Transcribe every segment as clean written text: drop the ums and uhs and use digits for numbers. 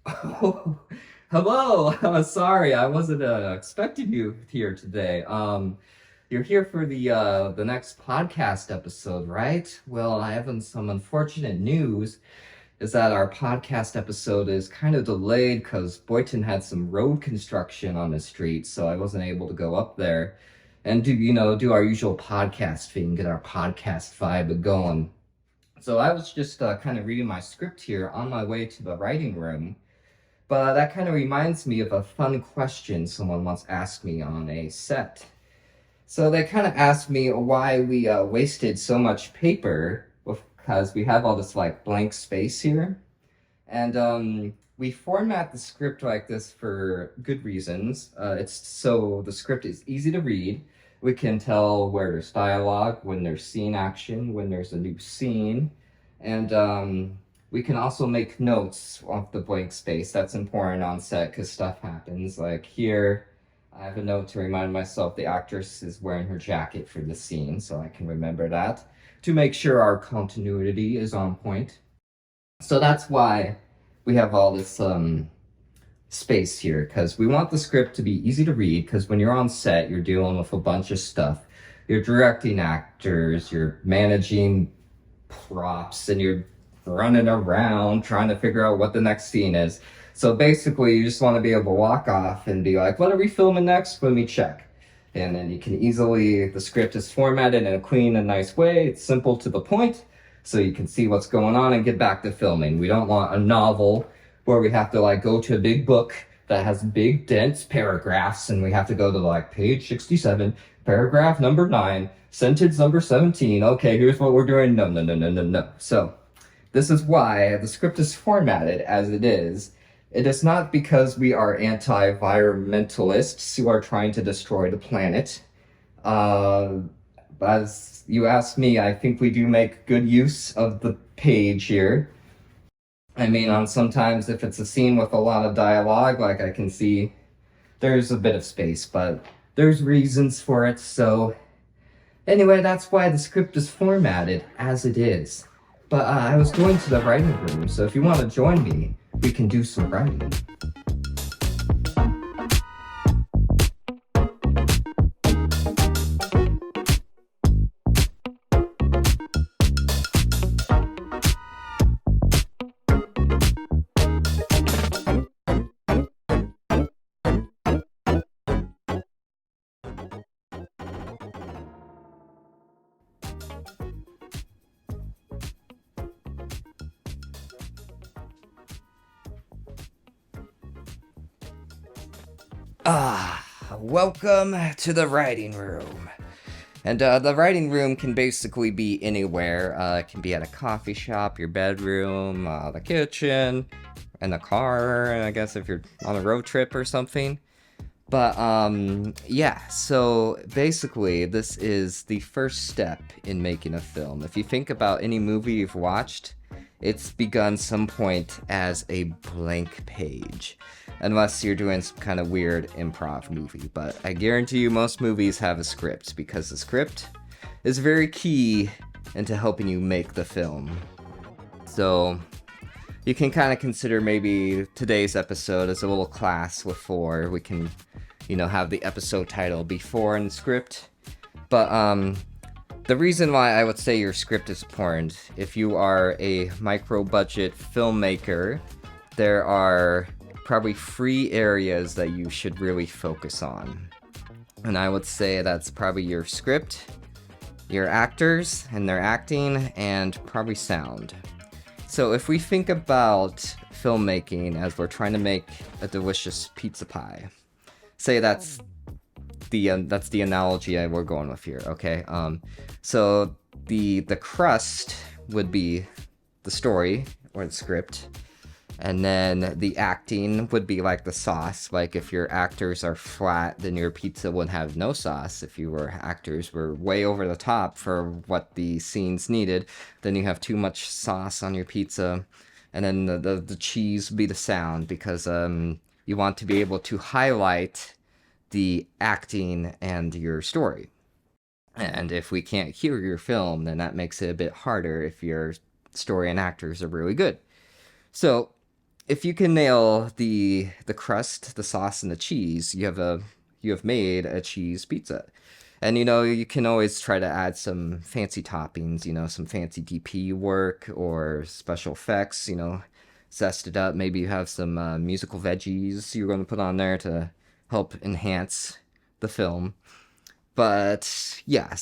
Oh, hello. Sorry, I wasn't expecting you here today. You're here for the next podcast episode, right? Well, I have some unfortunate news. Is that our podcast episode is kind of delayed because Boynton had some road construction on the street, so I wasn't able to go up there and do our usual podcast thing, get our podcast vibe going. So I was just kind of reading my script here on my way to the writing room. But that kind of reminds me of a fun question someone once asked me on a set. So they kind of asked me why we wasted so much paper because we have all this like blank space here. And we format the script like this for good reasons. It's so the script is easy to read. We can tell where there's dialogue, when there's scene action, when there's a new scene. And we can also make notes off the blank space. That's important on set because stuff happens. Like here, I have a note to remind myself the actress is wearing her jacket for the scene, so I can remember that to make sure our continuity is on point. So that's why we have all this space here, because we want the script to be easy to read, because when you're on set, you're dealing with a bunch of stuff. You're directing actors, you're managing props, and you're running around trying to figure out what the next scene is. So basically, you just want to be able to walk off and be like, what are we filming next? Let me check. And then you can easily, the script is formatted in a clean and nice way. It's simple to the point, so you can see what's going on and get back to filming. We don't want a novel where we have to like go to a big book that has big dense paragraphs and we have to go to like page 67, paragraph number 9, sentence number 17. Okay, here's what we're doing. No, no, no, no, no, no. So this is why the script is formatted as it is. It is not because we are anti-environmentalists who are trying to destroy the planet. As you asked me, I think we do make good use of the page here. I mean, on sometimes if it's a scene with a lot of dialogue, like I can see there's a bit of space, but there's reasons for it. So anyway, that's why the script is formatted as it is. But I was going to the writing room, so if you want to join me, we can do some writing. Welcome to the writing room. And the writing room can basically be anywhere. It can be at a coffee shop, your bedroom, the kitchen, in the car, I guess if you're on a road trip or something. But yeah, so basically this is the first step in making a film. If you think about any movie you've watched, it's begun some point as a blank page. Unless you're doing some kind of weird improv movie. But I guarantee you most movies have a script, because the script is very key into helping you make the film. So you can kind of consider maybe today's episode as a little class with Thor. We can, have the episode title before in the script. But the reason why I would say your script is important, if you are a micro-budget filmmaker, there are probably 3 areas that you should really focus on. And I would say that's probably your script, your actors and their acting, and probably sound. So if we think about filmmaking as we're trying to make a delicious pizza pie, say that's the analogy we're going with here, okay? So the crust would be the story or the script. And then the acting would be like the sauce. Like if your actors are flat, then your pizza would have no sauce. If your actors were way over the top for what the scenes needed, then you have too much sauce on your pizza. And then the cheese would be the sound, because you want to be able to highlight the acting and your story. And if we can't hear your film, then that makes it a bit harder if your story and actors are really good. So if you can nail the crust, the sauce, and the cheese, you have made a cheese pizza. And you can always try to add some fancy toppings, some fancy DP work or special effects, zest it up. Maybe you have some musical veggies you're going to put on there to help enhance the film. But yeah,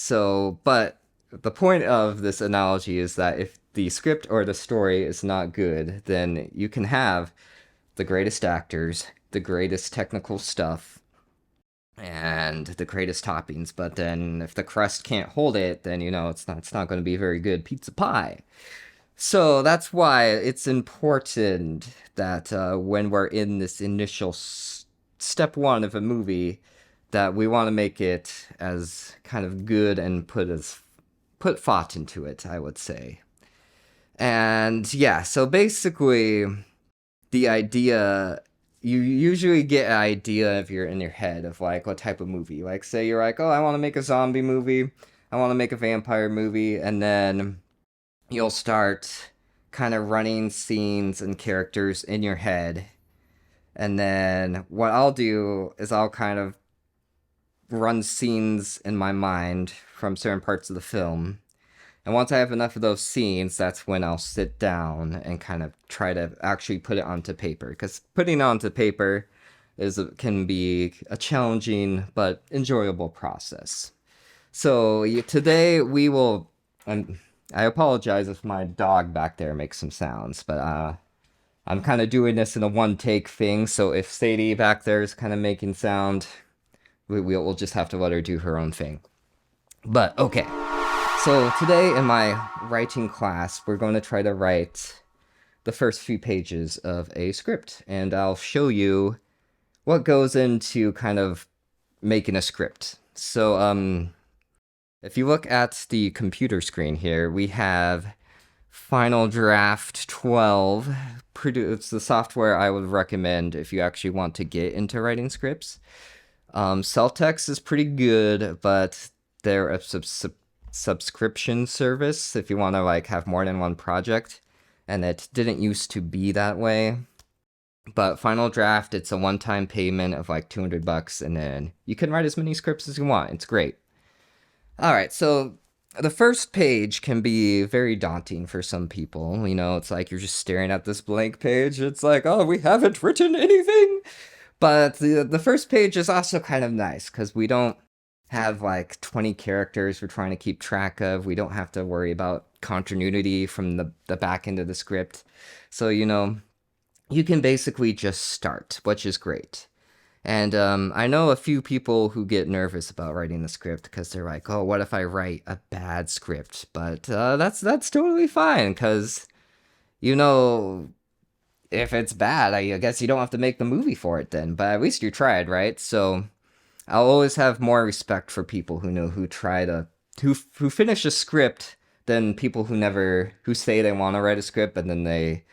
but the point of this analogy is that if the script or the story is not good, then you can have the greatest actors, the greatest technical stuff, and the greatest toppings. But then if the crust can't hold it, then it's not going to be a very good pizza pie. So that's why it's important that when we're in this initial step one of a movie, that we want to make it as kind of good and put thought into it, I would say. And yeah, so basically, the idea you usually get an idea if you're in your head of like what type of movie. Like, say you're like, oh, I want to make a zombie movie, I want to make a vampire movie, and then you'll start kind of running scenes and characters in your head. And then what I'll do is I'll kind of run scenes in my mind from certain parts of the film. And once I have enough of those scenes, that's when I'll sit down and kind of try to actually put it onto paper. Because putting it onto paper can be a challenging but enjoyable process. So today we will. I apologize if my dog back there makes some sounds, but I'm kind of doing this in a one take thing. So if Sadie back there is kind of making sound, we'll just have to let her do her own thing. But okay. So today in my writing class, we're going to try to write the first few pages of a script, and I'll show you what goes into kind of making a script. So if you look at the computer screen here, we have Final Draft 12. It's the software I would recommend if you actually want to get into writing scripts. Celtex is pretty good, but they're a subscription service if you want to like have more than one project, and it didn't used to be that way. But Final Draft, it's a one-time payment of like $200, and then you can write as many scripts as you want. It's great. All right, so the first page can be very daunting for some people. It's like you're just staring at this blank page. It's like, oh, we haven't written anything. But the first page is also kind of nice because we don't have like 20 characters we're trying to keep track of. We don't have to worry about continuity from the back end of the script. So, you can basically just start, which is great. And I know a few people who get nervous about writing the script because they're like, oh, what if I write a bad script? But that's totally fine because, if it's bad, I guess you don't have to make the movie for it then. But at least you tried, right? So I'll always have more respect for people who finish a script than people who say they want to write a script but then they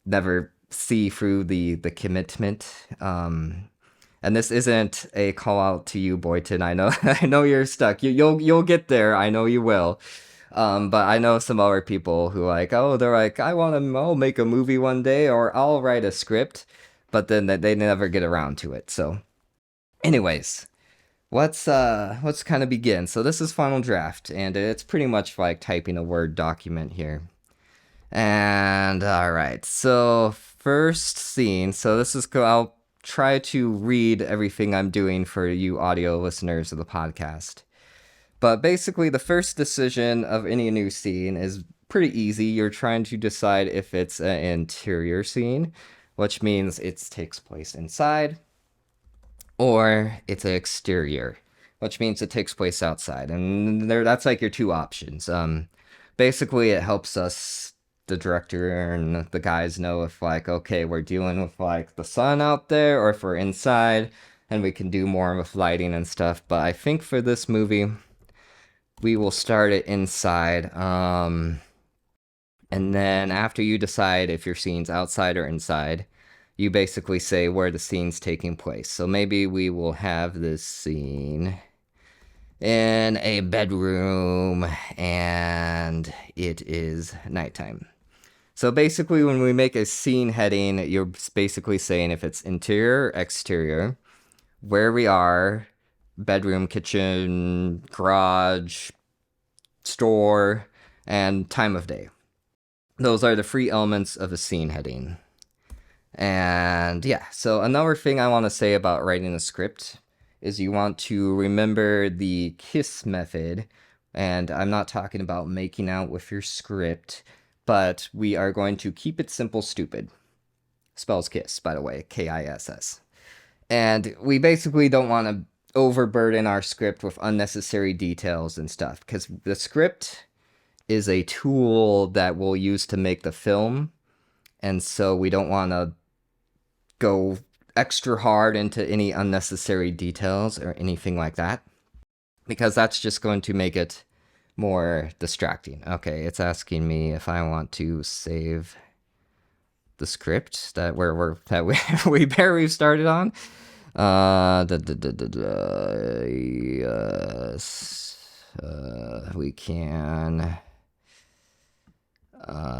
never see through the commitment. And this isn't a call out to you, Boynton. I know I know you're stuck. You'll get there. I know you will. But I know some other people who they're like, I'll make a movie one day, or I'll write a script, but then they never get around to it. So anyways, let's kind of begin. So this is Final Draft, and it's pretty much like typing a Word document here. And all right, so first scene. So this is I'll try to read everything I'm doing for you audio listeners of the podcast. But basically, the first decision of any new scene is pretty easy. You're trying to decide if it's an interior scene, which means it takes place inside, or it's an exterior, which means it takes place outside. And that's like your two options. Basically, it helps us, the director and the guys, know if okay, we're dealing with the sun out there, or if we're inside, and we can do more with lighting and stuff. But I think for this movie, we will start it inside. And then after you decide if your scene's outside or inside, you basically say where the scene's taking place. So maybe we will have this scene in a bedroom, and it is nighttime. So basically, when we make a scene heading, you're basically saying if it's interior, exterior, where we are, bedroom, kitchen, garage, store, and time of day. Those are the three elements of a scene heading. And yeah, so another thing I want to say about writing a script is you want to remember the KISS method. And I'm not talking about making out with your script, but we are going to keep it simple, stupid. Spells KISS, by the way, KISS. And we basically don't want to overburden our script with unnecessary details and stuff, because the script is a tool that we'll use to make the film. And so we don't want to go extra hard into any unnecessary details or anything like that, because that's just going to make it more distracting. Okay, it's asking me if I want to save the script that we barely started on. Yes, we can.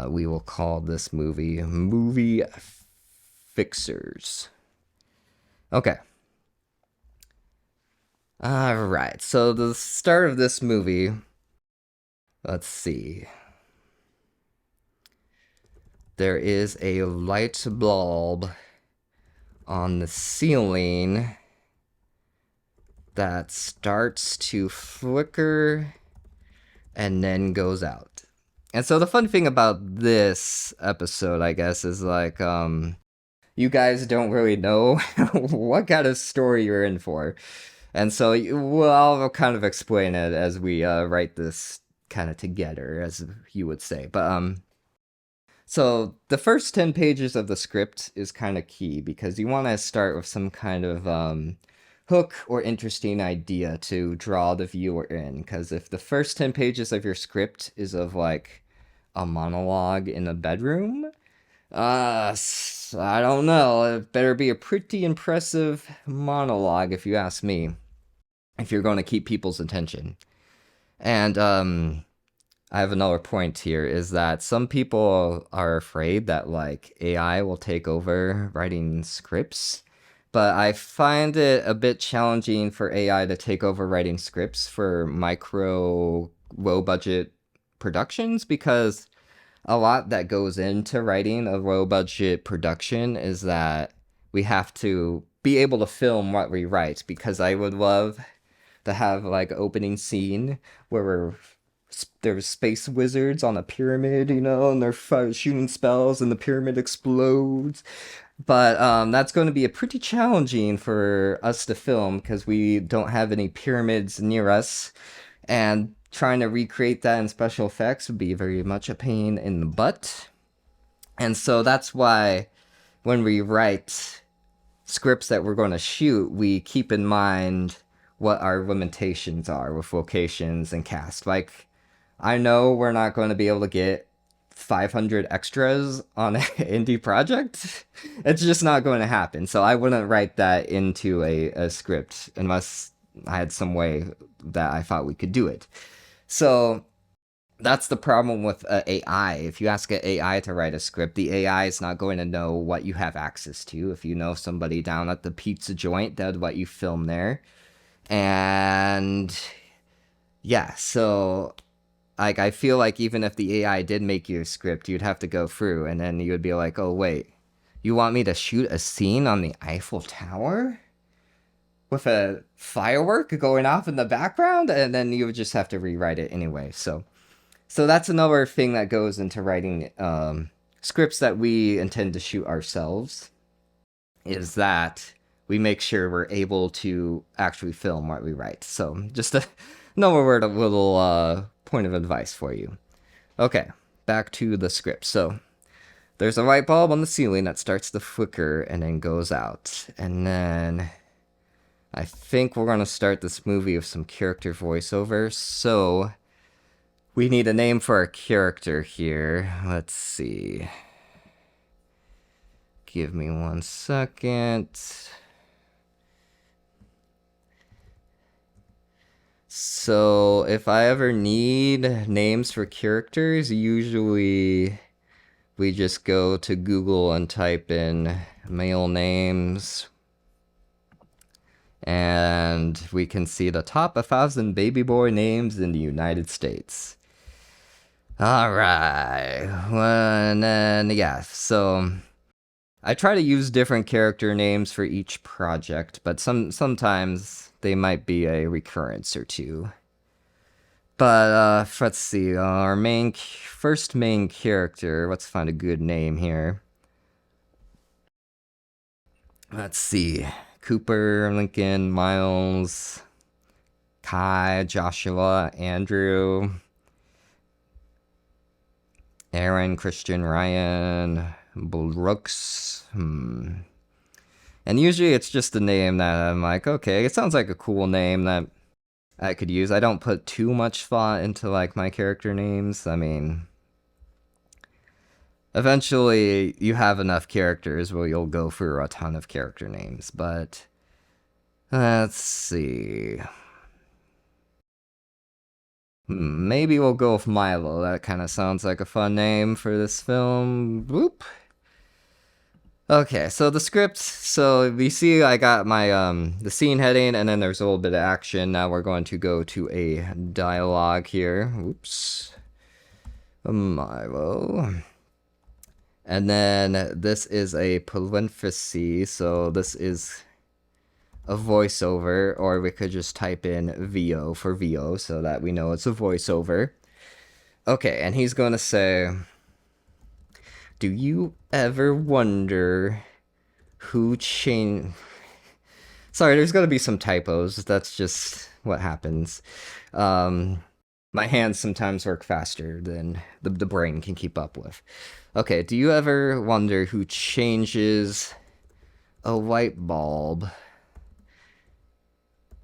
We will call this movie Fixers. Okay. All right. So the start of this movie. Let's see. There is a light bulb on the ceiling that starts to flicker and then goes out. And so the fun thing about this episode, I guess, is like, you guys don't really know what kind of story you're in for. And so, well, I'll kind of explain it as we write this kind of together, as you would say. But, so the first 10 pages of the script is kind of key because you want to start with some kind of hook or interesting idea to draw the viewer in. Because if the first 10 pages of your script is of like a monologue in a bedroom, I don't know. It better be a pretty impressive monologue, if you ask me, if you're going to keep people's attention. And I have another point here is that some people are afraid that like AI will take over writing scripts, but I find it a bit challenging for AI to take over writing scripts for micro low budget productions, because a lot that goes into writing a low budget production is that we have to be able to film what we write, because I would love to have like opening scene where there's space wizards on a pyramid, and they're shooting spells and the pyramid explodes. But that's going to be a pretty challenging for us to film because we don't have any pyramids near us, and trying to recreate that in special effects would be very much a pain in the butt. And so that's why when we write scripts that we're going to shoot, we keep in mind what our limitations are with locations and cast. Like, I know we're not going to be able to get 500 extras on an indie project. It's just not going to happen. So I wouldn't write that into a script unless I had some way that I thought we could do it. So that's the problem with AI. If you ask an AI to write a script, the AI is not going to know what you have access to. If you know somebody down at the pizza joint, they'll let you film there. And yeah, so like I feel like even if the AI did make you a script, you'd have to go through and then you would be like, oh wait, you want me to shoot a scene on the Eiffel Tower with a firework going off in the background? And then you would just have to rewrite it anyway. So that's another thing that goes into writing scripts that we intend to shoot ourselves, is that we make sure we're able to actually film what we write. So just another word, a little point of advice for you. Okay, back to the script. So there's a light bulb on the ceiling that starts to flicker and then goes out. And then I think we're going to start this movie with some character voiceover. So we need a name for our character here. Let's see. Give me 1 second. So if I ever need names for characters, usually we just go to Google and type in male names, and we can see the top 1,000 baby boy names in the United States. All right, well, and then yeah, so I try to use different character names for each project, but sometimes they might be a recurrence or two. But let's see, our first main character. Let's find a good name here. Let's see, Cooper, Lincoln, Miles, Kai, Joshua, Andrew, Aaron, Christian, Ryan, Brooks. And usually it's just a name that I'm like, okay, it sounds like a cool name that I could use. I don't put too much thought into like my character names. I mean, eventually you have enough characters where you'll go for a ton of character names, but let's see. Maybe we'll go with Milo. That kind of sounds like a fun name for this film. Boop. Okay, so the script. So you see I got my the scene heading, and then there's a little bit of action. Now we're going to go to a dialogue here. Oops. Milo. And then this is a parenthesis, so this is a voiceover, or we could just type in VO for VO so that we know it's a voiceover. Okay, and he's going to say, do you ever wonder who changed... Sorry, there's going to be some typos. That's just what happens. My hands sometimes work faster than the brain can keep up with. Okay, do you ever wonder who changes a light bulb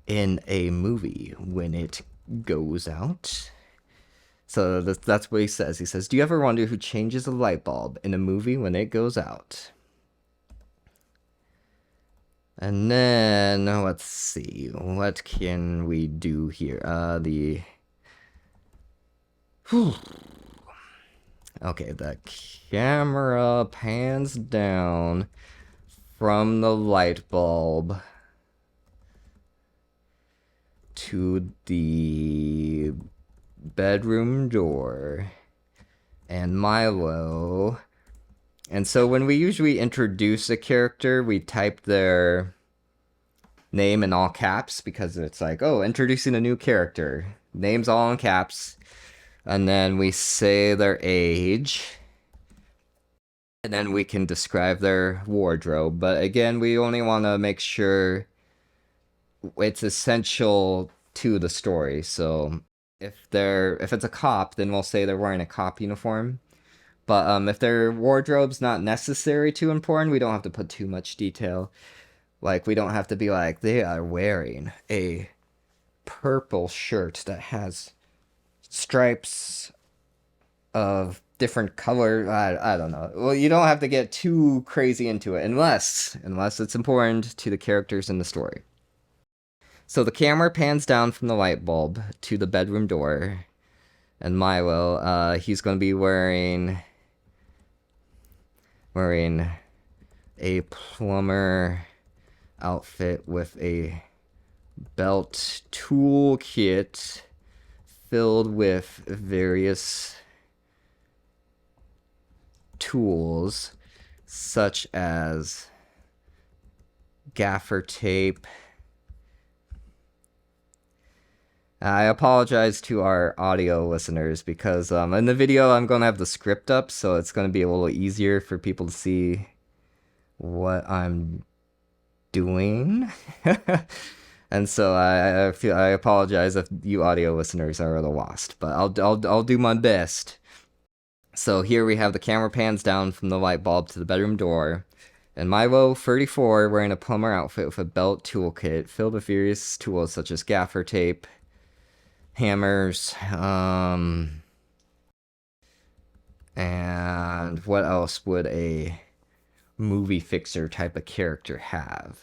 in a movie when it goes out? So that's what he says. He says, do you ever wonder who changes a light bulb in a movie when it goes out? And then, let's see, what can we do here? Okay, the camera pans down from the light bulb to the bedroom door and Milo. And so when we usually introduce a character, we type their name in all caps because it's like, oh, introducing a new character. Name's all in caps. And then we say their age. And then we can describe their wardrobe. But again, we only want to make sure it's essential to the story. So if it's a cop, then we'll say they're wearing a cop uniform. But if their wardrobe's not necessary to important, we don't have to put too much detail. Like, we don't have to be like, they are wearing a purple shirt that has stripes of different color. I don't know. Well, you don't have to get too crazy into it unless it's important to the characters in the story. So the camera pans down from the light bulb to the bedroom door, and Milo, he's going to be wearing a plumber outfit with a belt toolkit filled with various tools such as gaffer tape. I apologize to our audio listeners because in the video I'm going to have the script up, so it's going to be a little easier for people to see what I'm doing. And so I apologize if you audio listeners are a little lost, but I'll do my best. So here we have the camera pans down from the light bulb to the bedroom door, and Milo, 34, wearing a plumber outfit with a belt toolkit filled with various tools such as gaffer tape, hammers, and what else would a movie fixer type of character have?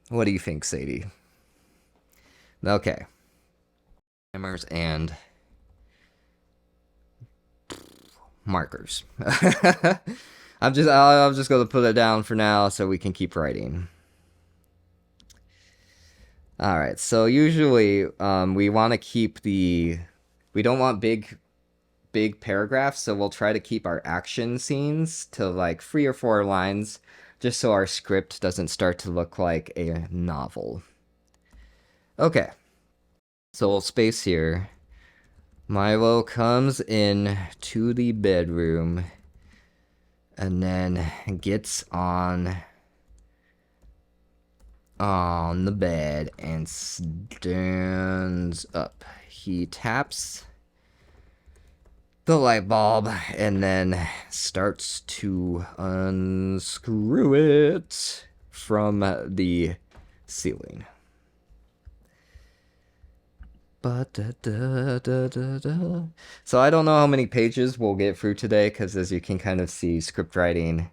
What do you think, Sadie? Okay. Hammers and markers. I'm just gonna put it down for now so we can keep writing. All right. So usually, we want to keep we don't want big paragraphs, so we'll try to keep our action scenes to like 3 or 4 lines, just so our script doesn't start to look like a novel. Okay. So we'll space here. Milo comes in to the bedroom and then gets on the bed and stands up. He taps the light bulb and then starts to unscrew it from the ceiling. So I don't know how many pages we'll get through today, because as you can kind of see, script writing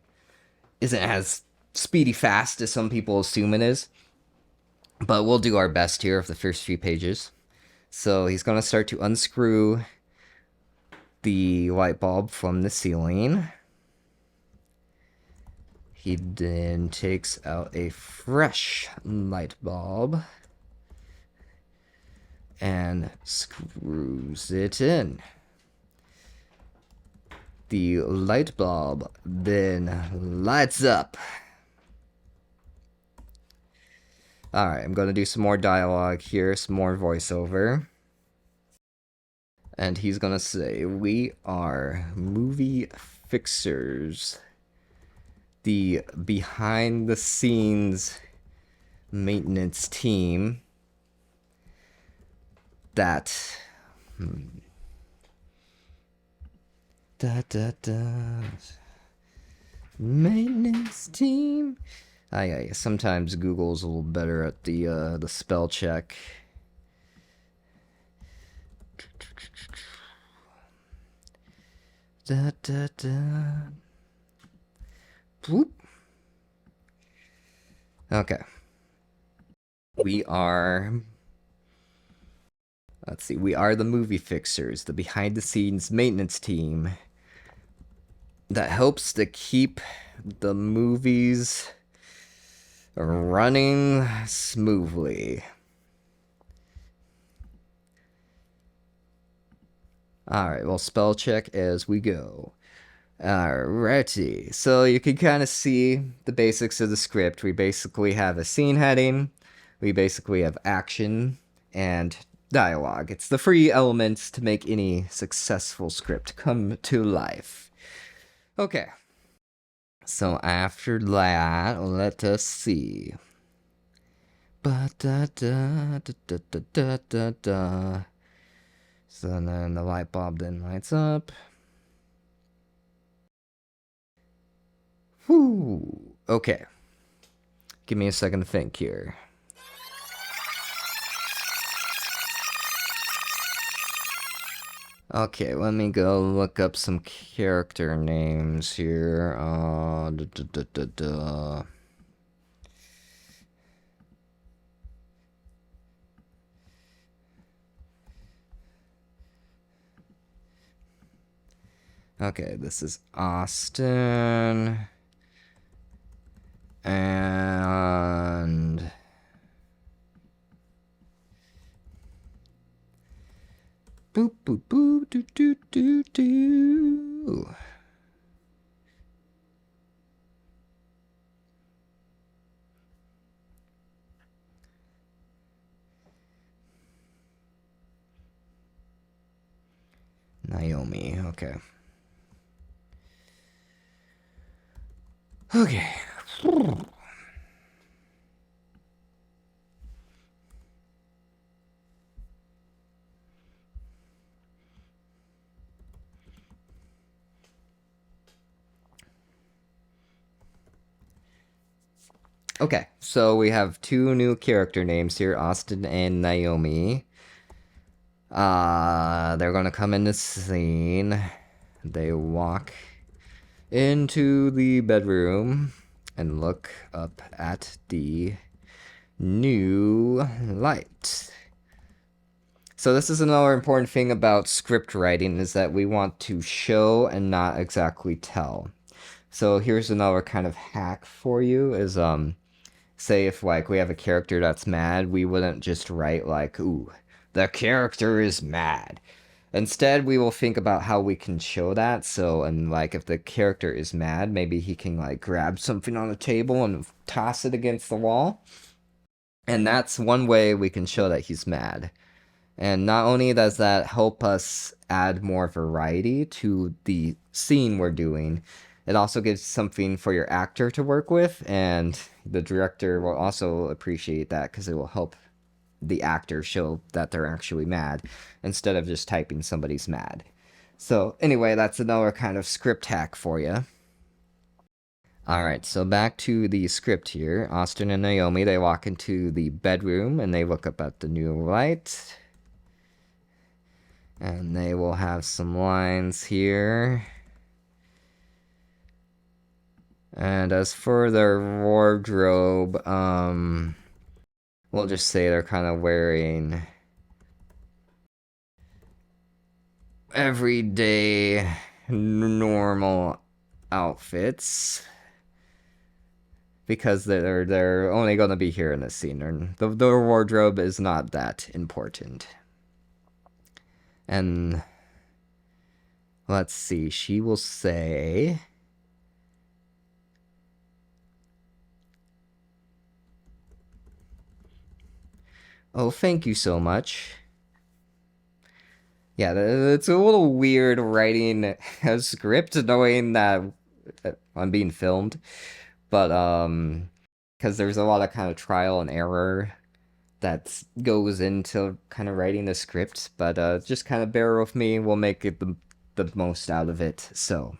isn't as speedy fast as some people assume it is. But we'll do our best here of the first few pages. So he's going to start to unscrew the light bulb from the ceiling. He then takes out a fresh light bulb and screws it in. The light bulb then lights up. Alright, I'm going to do some more dialogue here, some more voiceover. And he's going to say, "We are movie fixers. The behind the scenes maintenance team that maintenance team." Sometimes Google's a little better at the spell check. Boop. Okay. We are the movie fixers, the behind the scenes maintenance team that helps to keep the movies running smoothly. Alright, we'll spell check as we go. Alrighty, so you can kind of see the basics of the script. We basically have a scene heading, we basically have action, and dialogue. It's the 3 elements to make any successful script come to life. Okay. So after that, let us see. So then the light bulb then lights up. Whew. Okay. Give me a second to think here. Okay, let me go look up some character names here. Okay, this is Austin. And boop boop boop doo doo doo doo. Naomi, okay. Okay. Okay, so we have 2 new character names here, Austin and Naomi. They're gonna come in the scene. They walk into the bedroom and look up at the new light. So this is another important thing about script writing is that we want to show and not exactly tell. So here's another kind of hack for you is say if like we have a character that's mad, we wouldn't just write like, ooh, the character is mad. Instead, we will think about how we can show that. So, and like if the character is mad, maybe he can like grab something on the table and toss it against the wall. And that's one way we can show that he's mad. And not only does that help us add more variety to the scene we're doing, it also gives something for your actor to work with, and the director will also appreciate that because it will help the actor show that they're actually mad instead of just typing somebody's mad. So anyway, that's another kind of script hack for you. Alright, so back to the script here. Austin and Naomi, they walk into the bedroom and they look up at the new light. And they will have some lines here. And as for their wardrobe, we'll just say they're kind of wearing everyday, normal outfits. Because they're only going to be here in this scene. And their wardrobe is not that important. And let's see, she will say, oh, thank you so much. Yeah, it's a little weird writing a script knowing that I'm being filmed. But, because there's a lot of kind of trial and error that goes into kind of writing the script, but just kind of bear with me. We'll make it the most out of it. So,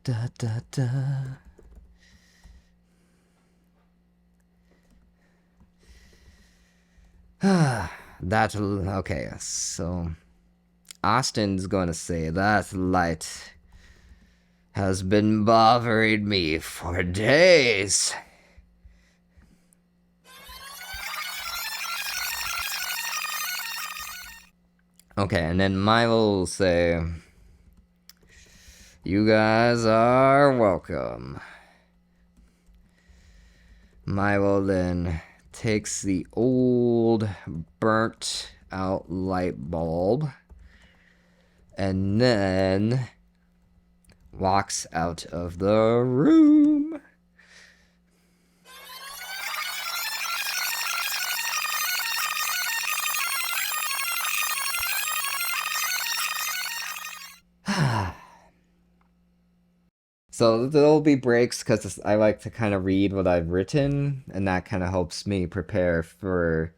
da da da. That okay. So, Austin's gonna say that light has been bothering me for days. Okay, and then Milo will say, you guys are welcome. Milo then takes the old burnt out light bulb and then walks out of the room. So there'll be breaks because I like to kind of read what I've written, and that kind of helps me prepare for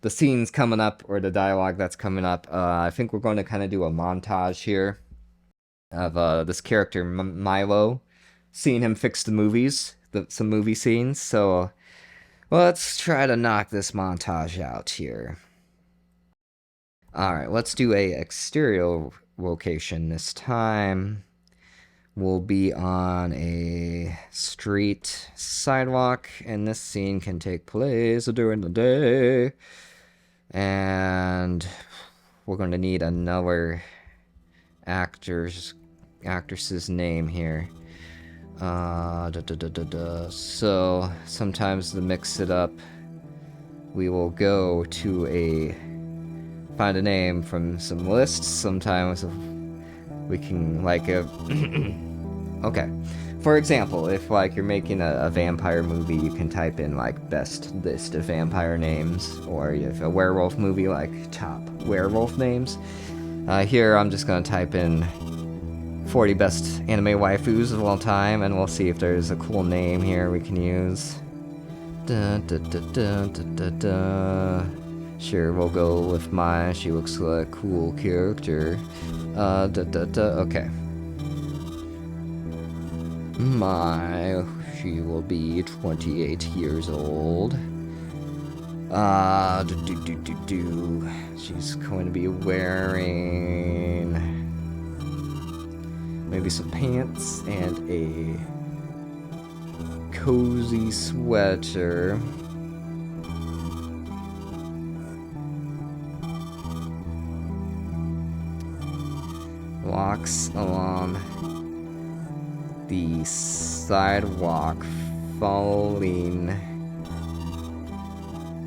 the scenes coming up or the dialogue that's coming up. I think we're going to kind of do a montage here of this character Milo, seeing him fix the movies, some movie scenes. So let's try to knock this montage out here. All right, let's do a exterior location this time. We'll be on a street sidewalk, and this scene can take place during the day. And we're going to need another actress's name here. So sometimes to mix it up, we will go to find a name from some lists. Sometimes we can like okay, for example, if like you're making a vampire movie, you can type in like best list of vampire names, or if a werewolf movie, like top werewolf names. Here I'm just gonna type in 40 best anime waifus of all time, and we'll see if there's a cool name here we can use. Sure, we'll go with Mai. She looks like a cool character. Okay. Mai, she will be 28 years old. She's going to be wearing maybe some pants and a cozy sweater. walks along the sidewalk following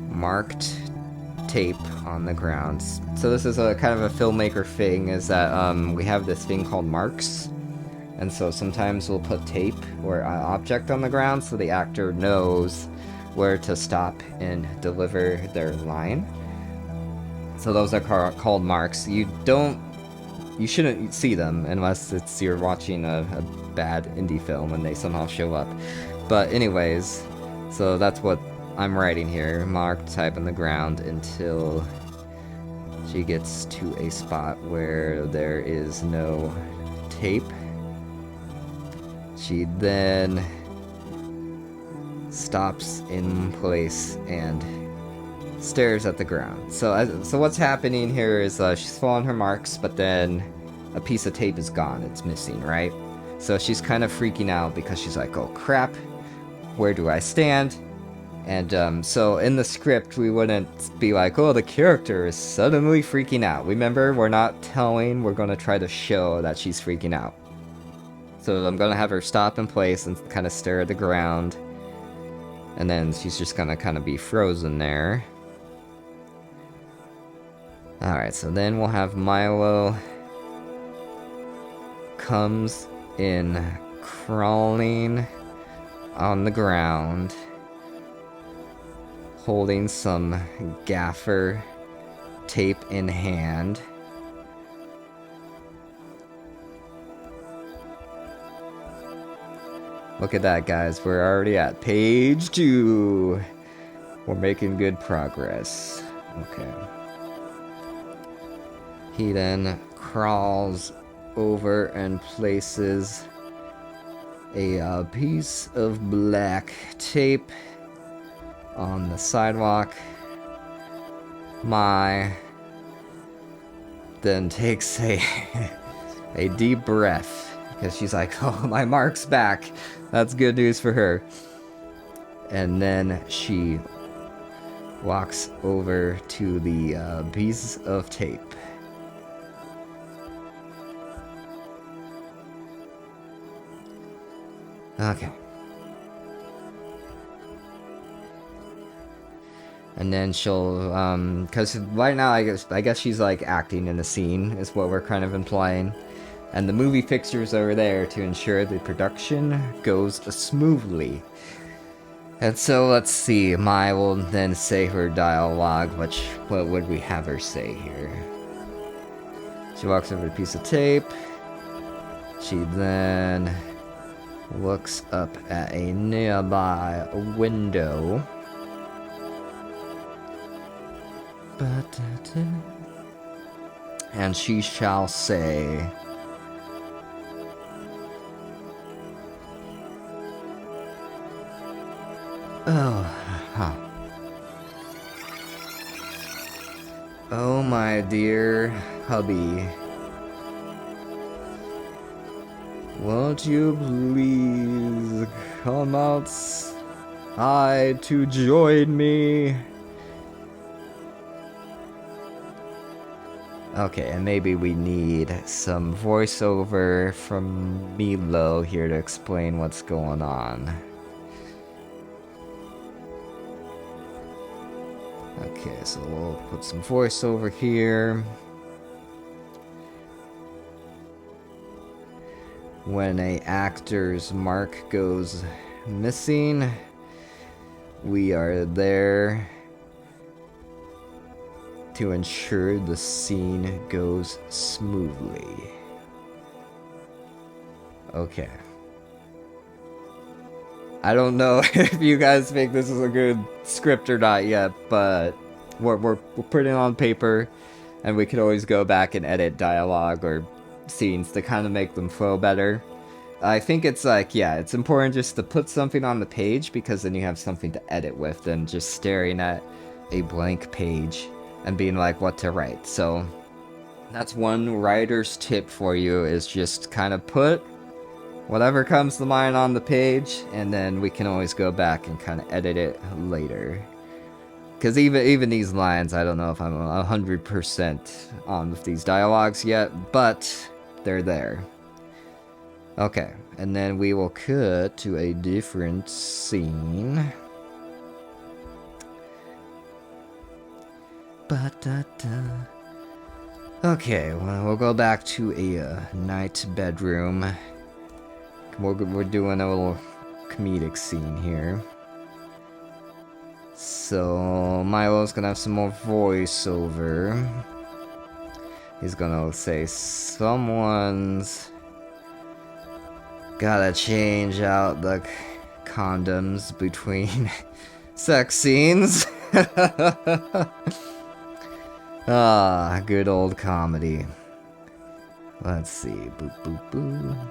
marked tape on the ground. So this is a kind of a filmmaker thing, is that we have this thing called marks, and so sometimes we'll put tape or an object on the ground so the actor knows where to stop and deliver their line. So those are called marks. You shouldn't see them unless you're watching a bad indie film and they somehow show up. But anyways, so that's what I'm writing here. Mark type on the ground until she gets to a spot where there is no tape. She then stops in place and stares at the ground. So what's happening here is she's following her marks, but then a piece of tape is gone. It's missing, right? So she's kind of freaking out because she's like, oh crap, where do I stand? And so in the script, we wouldn't be like, oh, the character is suddenly freaking out. Remember, we're not telling, we're going to try to show that she's freaking out. So I'm going to have her stop in place and kind of stare at the ground. And then she's just going to kind of be frozen there. Alright, so then we'll have Milo comes in crawling on the ground, holding some gaffer tape in hand. Look at that, guys. We're already at page 2. We're making good progress. Okay. He then crawls over and places a piece of black tape on the sidewalk. Mai then takes a deep breath because she's like, oh, my mark's back. That's good news for her. And then she walks over to the piece of tape. Okay. And then she'll, because right now I guess she's like acting in the scene, is what we're kind of implying. And the movie fixtures are there to ensure the production goes smoothly. And so let's see, Mai will then say her dialogue, what would we have her say here? She walks over to a piece of tape. She then looks up at a nearby window. And she shall say, oh my dear hubby, won't you please come outside to join me? Okay, and maybe we need some voiceover from Milo here to explain what's going on. Okay, so we'll put some voiceover here. When an actor's mark goes missing, we are there to ensure the scene goes smoothly. Okay. I don't know if you guys think this is a good script or not yet, but we're putting it on paper, and we can always go back and edit dialogue or scenes to kind of make them flow better. I think it's like, yeah, it's important just to put something on the page, because then you have something to edit with than just staring at a blank page and being like, what to write. So that's one writer's tip for you, is just kind of put whatever comes to mind on the page, and then we can always go back and kind of edit it later. Because even these lines, I don't know if I'm 100% on with these dialogues yet, but they're there. Okay, and then we will cut to a different scene. Okay, well, we'll go back to a night bedroom. We're doing a little comedic scene here. So, Milo's gonna have some more voiceover. He's gonna say, someone's gotta change out the condoms between sex scenes. Ah, good old comedy. Let's see. Boop, boop, boop.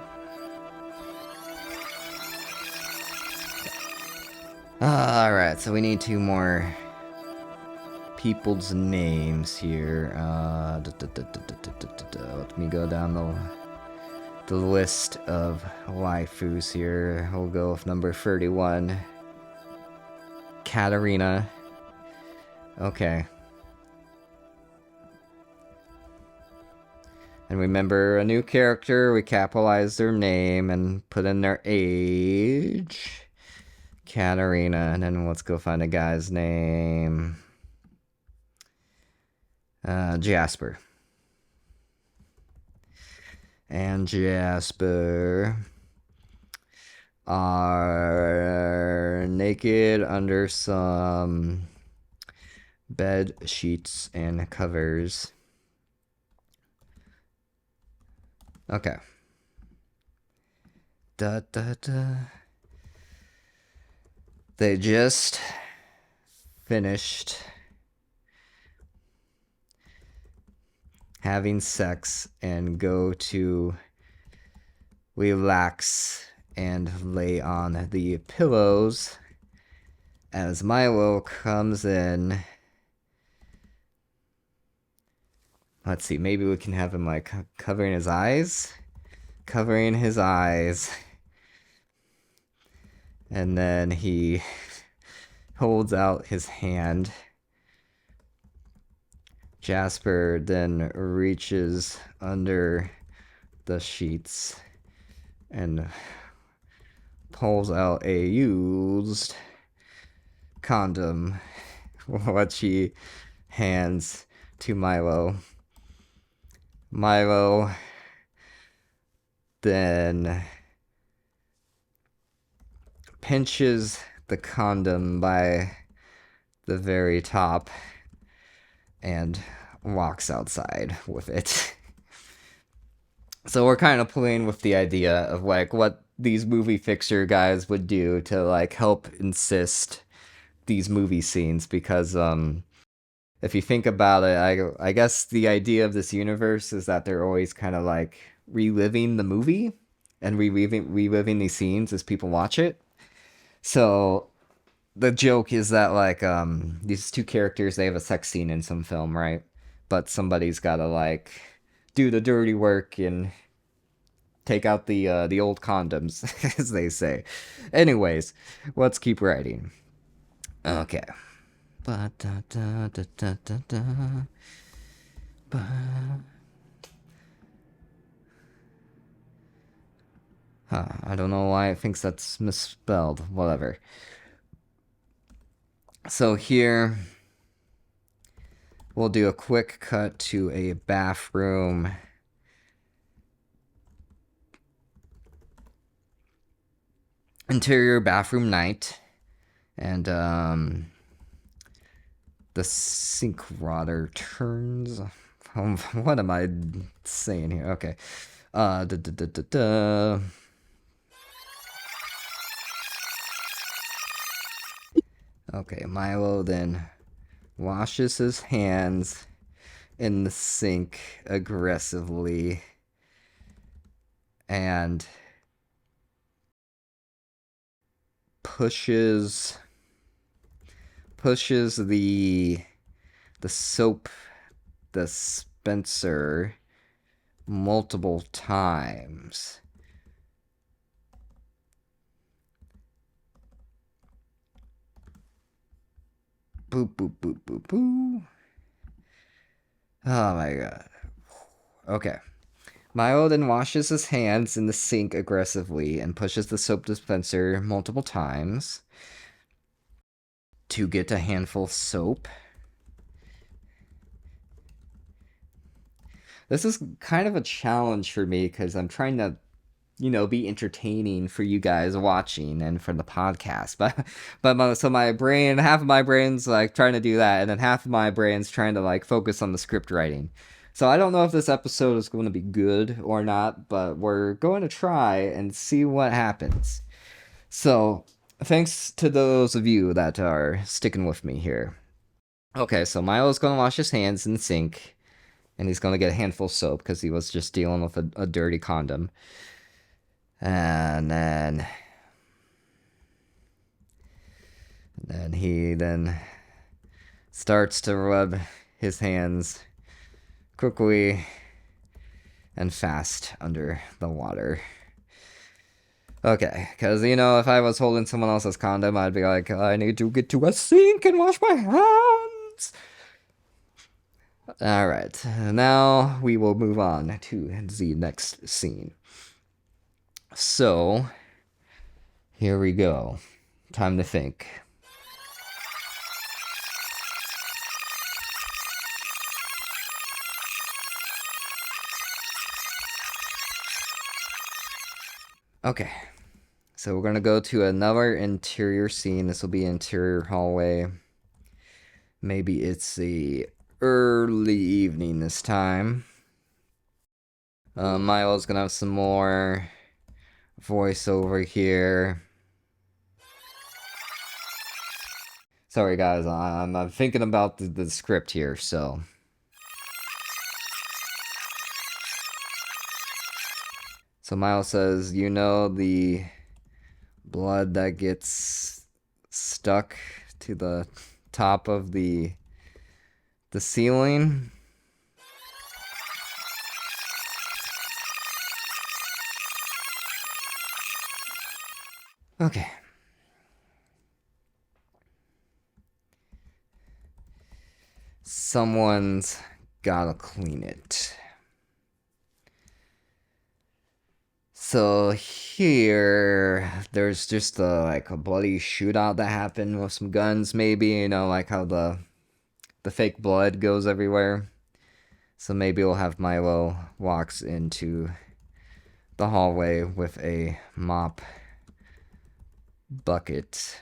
Alright, so we need 2 more people's names here. Let me go down the list of waifus here. We'll go with number 31. Katarina. Okay. And remember, a new character, we capitalize their name and put in their age. Katarina, and then let's go find a guy's name. Jasper. And Jasper are naked under some bed sheets and covers. Okay. They just finished having sex and go to relax and lay on the pillows as Milo comes in. Let's see, maybe we can have him like covering his eyes. Covering his eyes. And then he holds out his hand. Jasper then reaches under the sheets and pulls out a used condom, which he hands to Milo. Milo then pinches the condom by the very top and walks outside with it. So we're kind of playing with the idea of like what these movie fixture guys would do to like help insist these movie scenes, because if you think about it, I guess the idea of this universe is that they're always kind of like reliving the movie and reliving these scenes as people watch it. So the joke is that like these 2 characters, they have a sex scene in some film, right? But somebody's gotta like do the dirty work and take out the old condoms, as they say. Anyways, let's keep writing. Okay. I don't know why it thinks that's misspelled. Whatever. So here, we'll do a quick cut to a bathroom. Interior bathroom night. And, the sink water turns. What am I saying here? Okay. Okay, Milo then washes his hands in the sink aggressively and pushes the soap dispenser multiple times. Boop, boop, boop, boop, boop. Oh my god. Okay. Milo then washes his hands in the sink aggressively and pushes the soap dispenser multiple times to get a handful of soap. This is kind of a challenge for me because I'm trying to, be entertaining for you guys watching and for the podcast. So my brain, half of my brain's like trying to do that, and then half of my brain's trying to like focus on the script writing. So I don't know if this episode is going to be good or not, but we're going to try and see what happens. So thanks to those of you that are sticking with me here. Okay, so Milo's going to wash his hands in the sink, and he's going to get a handful of soap because he was just dealing with a dirty condom. And then he starts to rub his hands quickly and fast under the water. Okay, because, if I was holding someone else's condom, I'd be like, I need to get to a sink and wash my hands. Alright, now we will move on to the next scene. So, here we go. Time to think. Okay, so we're gonna go to another interior scene. This will be interior hallway. Maybe it's the early evening this time. Milo's gonna have some more voiceover here. Sorry guys, I'm thinking about the script here, so. So Miles says, the blood that gets stuck to the top of the ceiling? Okay. Someone's gotta clean it. So here, there's just a bloody shootout that happened with some guns, maybe, like how the fake blood goes everywhere. So maybe we'll have Milo walks into the hallway with a mop, bucket,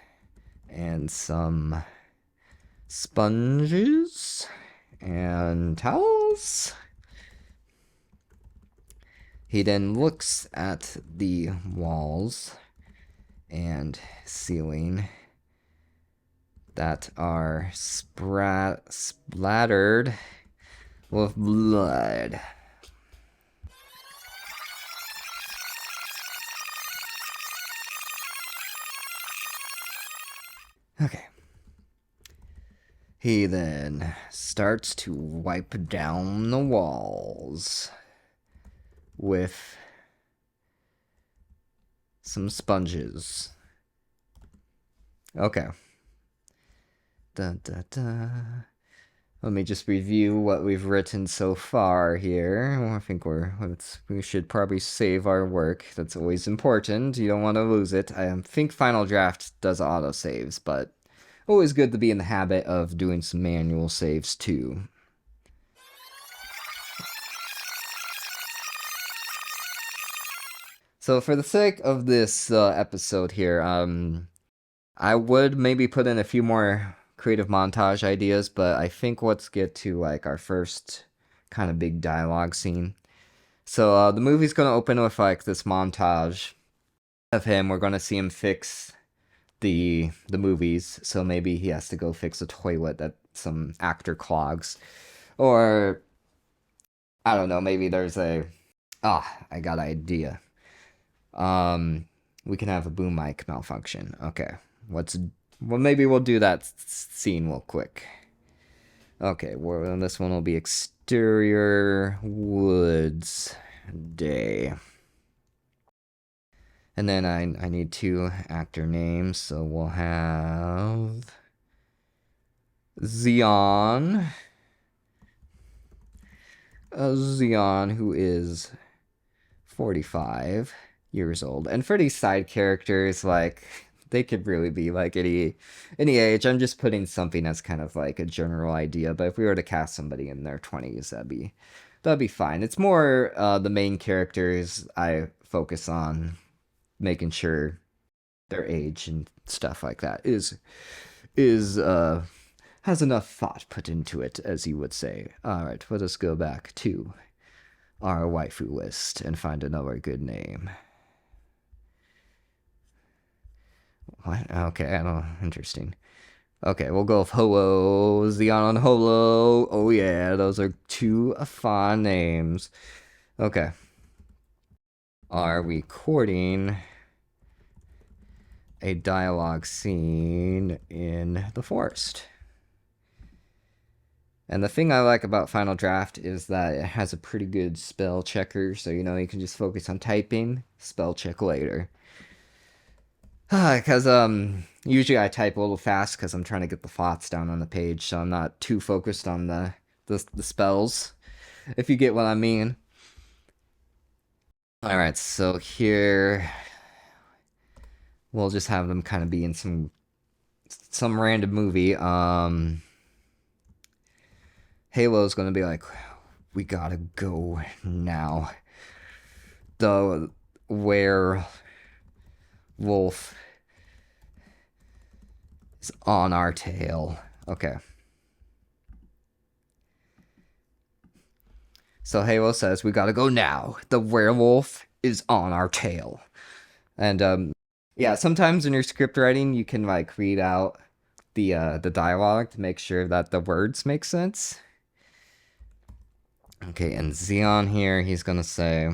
and some sponges and towels. He then looks at the walls and ceiling that are splattered with blood. Okay. He then starts to wipe down the walls with some sponges. Okay. Let me just review what we've written so far here. I think we should probably save our work. That's always important. You don't want to lose it. I think Final Draft does auto saves, but always good to be in the habit of doing some manual saves too. So for the sake of this episode here, I would maybe put in a few more creative montage ideas, but I think let's get to our first kind of big dialogue scene. So the movie's gonna open with this montage of him. We're gonna see him fix the movies, so maybe he has to go fix a toilet that some actor clogs, or I don't know. Maybe there's I got an idea. We can have a boom mic malfunction. Okay. Maybe we'll do that scene real quick. Okay, this one will be exterior woods day. And then I need 2 actor names, so we'll have Zion. Zion, who is 45 years old. And for these side characters, like they could really be like any age. I'm just putting something that's kind of like a general idea, but if we were to cast somebody in their 20s, that'd be fine. It's more the main characters I focus on making sure their age and stuff like that is has enough thought put into it, as you would say. All right, let us go back to our waifu list and find another good name. What? Okay, I don't know. Interesting. Okay, we'll go with Holo, Xeon Holo. Oh yeah, those are two fun names. Okay. Are we recording a dialogue scene in the forest? And the thing I like about Final Draft is that it has a pretty good spell checker, so you can just focus on typing, spell check later. Because usually I type a little fast because I'm trying to get the thoughts down on the page, so I'm not too focused on the spells, if you get what I mean. All right, so here we'll just have them kind of be in some random movie. Halo's gonna be like, we gotta go now. The werewolf is on our tail. Okay. So Halo says, we gotta go now. The werewolf is on our tail. And yeah, sometimes in your script writing you can like read out the dialogue to make sure that the words make sense. Okay, and Xeon here, he's gonna say,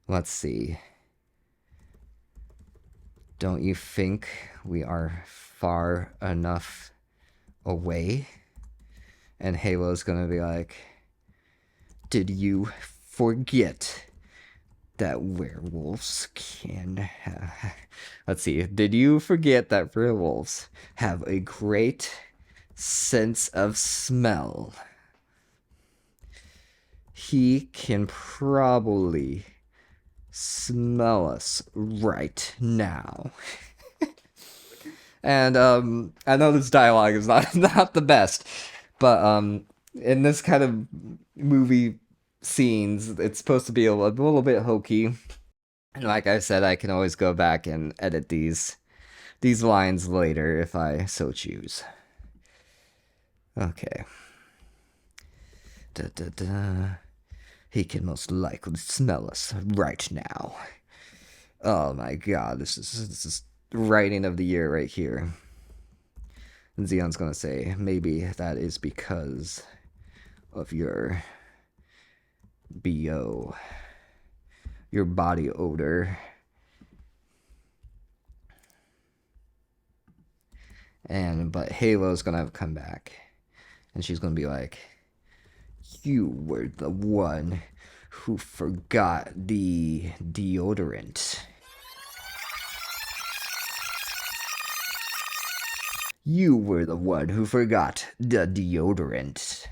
let's see. Don't you think we are far enough away? And Halo's gonna be like, did you forget that werewolves can have... Let's see. Did you forget that werewolves have a great sense of smell? He can probably smell us right now. And I know this dialogue is not the best, but in this kind of movie scenes, it's supposed to be a little bit hokey. And like I said, I can always go back and edit these lines later if I so choose. Okay. Da, da, da. He can most likely smell us right now. Oh my god, this is writing of the year right here. And Xeon's gonna say, maybe that is because of your BO, your body odor. But Halo's gonna come back, and she's gonna be like, you were the one who forgot the deodorant. You were the one who forgot the deodorant.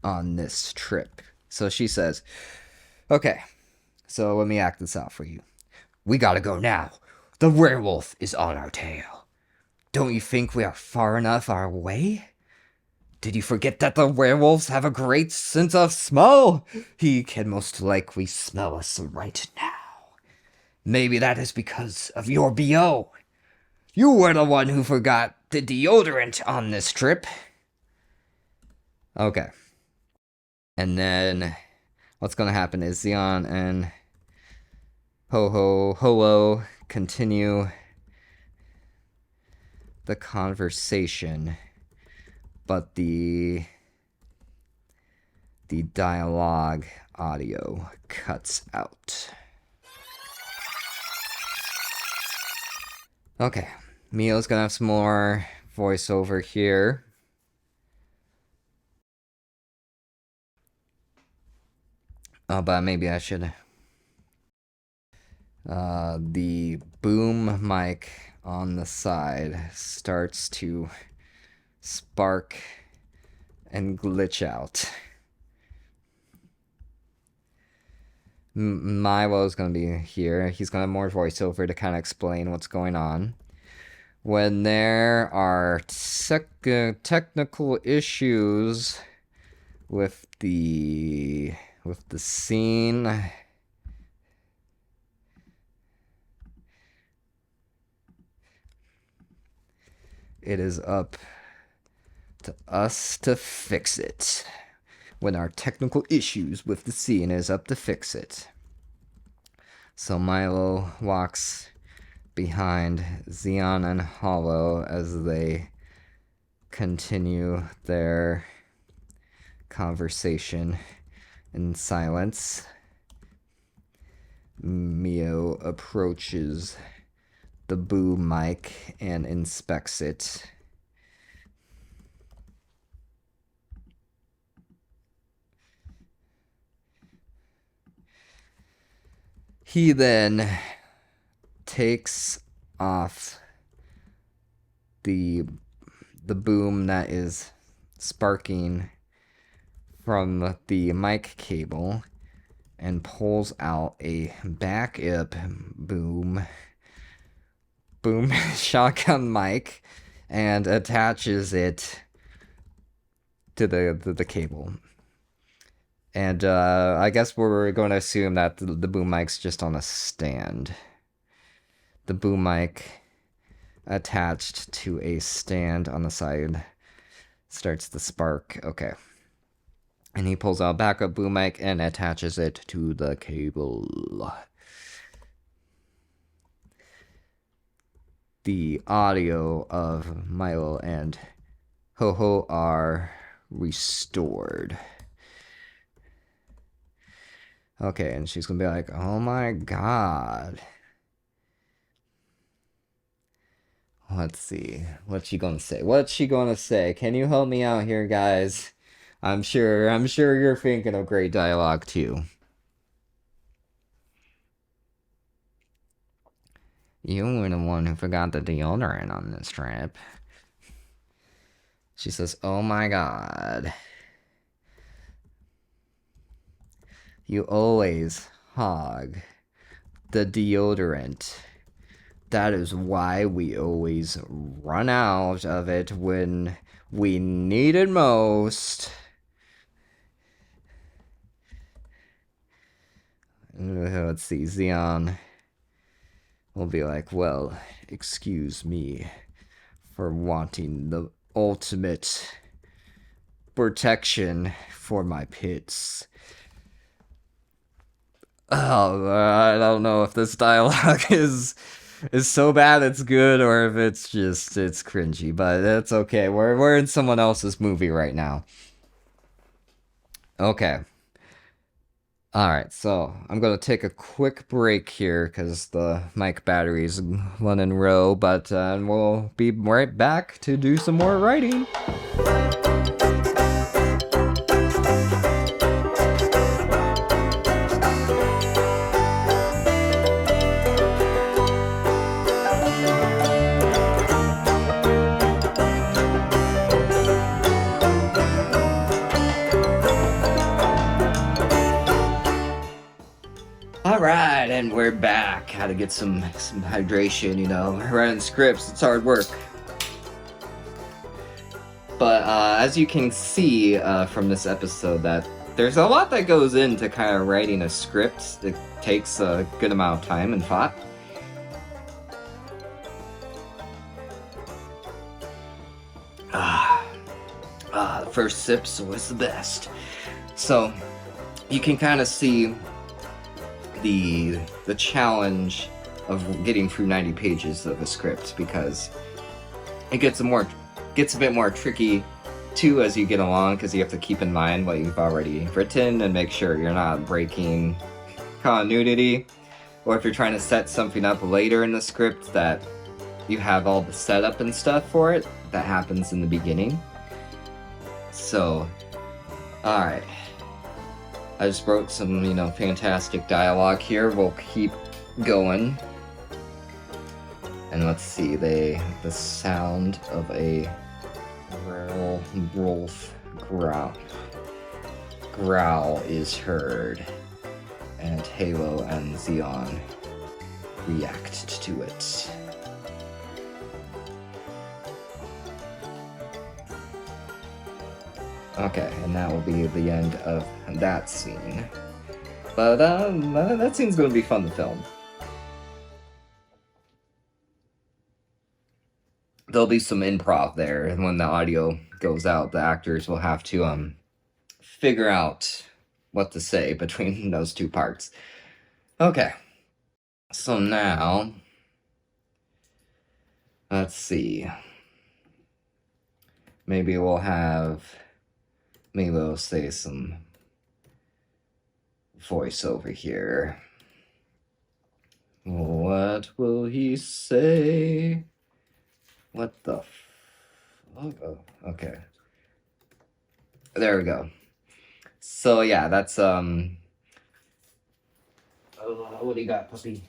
On this trip. So she says, okay, so let me act this out for you. We gotta go now. The werewolf is on our tail. Don't you think we are far enough our way? Did you forget that the werewolves have a great sense of smell? He can most likely smell us right now. Maybe that is because of your BO. You were the one who forgot the deodorant on this trip. Okay. And then what's going to happen is Xeon and Holo continue the conversation, but the dialogue audio cuts out. Okay, Mio's gonna have some more voiceover here. Oh, but maybe I should. The boom mic on the side starts to spark and glitch out. Milo's gonna be here. He's gonna have more voiceover to kind of explain what's going on. When there are technical issues with the scene, it is up to us to fix it. When our technical issues with the scene is up to fix it. So Milo walks behind Xeon and Hollow as they continue their conversation in silence. Mio approaches the boom mic and inspects it. He then takes off the boom that is sparking from the mic cable and pulls out a backup boom shotgun mic and attaches it to the cable. And I guess we're going to assume that the boom mic's just on a stand. The boom mic attached to a stand on the side starts to spark. Okay. And he pulls out a backup boom mic and attaches it to the cable. The audio of Milo and Ho-Ho are restored. Okay, and she's gonna be like, oh my god. Let's see. What's she gonna say? Can you help me out here, guys? I'm sure you're thinking of great dialogue too. You were the one who forgot the deodorant on this trip. She says, oh my god. You always hog the deodorant. That is why we always run out of it when we need it most. Let's see, Xeon will be like, well, excuse me for wanting the ultimate protection for my pits. Oh, I don't know if this dialogue is so bad it's good or if it's cringy, but it's okay. We're in someone else's movie right now. Okay. Alright, so I'm gonna take a quick break here because the mic battery's running low, but we'll be right back to do some more writing. Alright, and we're back. How to get some hydration, you know. Writing scripts, it's hard work. But as you can see from this episode, that there's a lot that goes into kind of writing a script. It takes a good amount of time and thought. The first sip's always the best. So, you can kind of see the challenge of getting through 90 pages of a script, because it gets a bit more tricky too as you get along, because you have to keep in mind what you've already written and make sure you're not breaking continuity, or if you're trying to set something up later in the script that you have all the setup and stuff for it that happens in the beginning. So, alright. I just wrote some, fantastic dialogue here. We'll keep going. And let's see, the sound of a werewolf growl. Growl is heard, and Halo and Xeon react to it. Okay, and that will be the end of that scene. But that scene's gonna be fun to film. There'll be some improv there, and when the audio goes out, the actors will have to figure out what to say between those two parts. Okay, so now let's see. Maybe we'll have Milo say some voiceover here. What will he say? What the fuck? Oh, okay. There we go. So yeah, that's what do you got, puppy?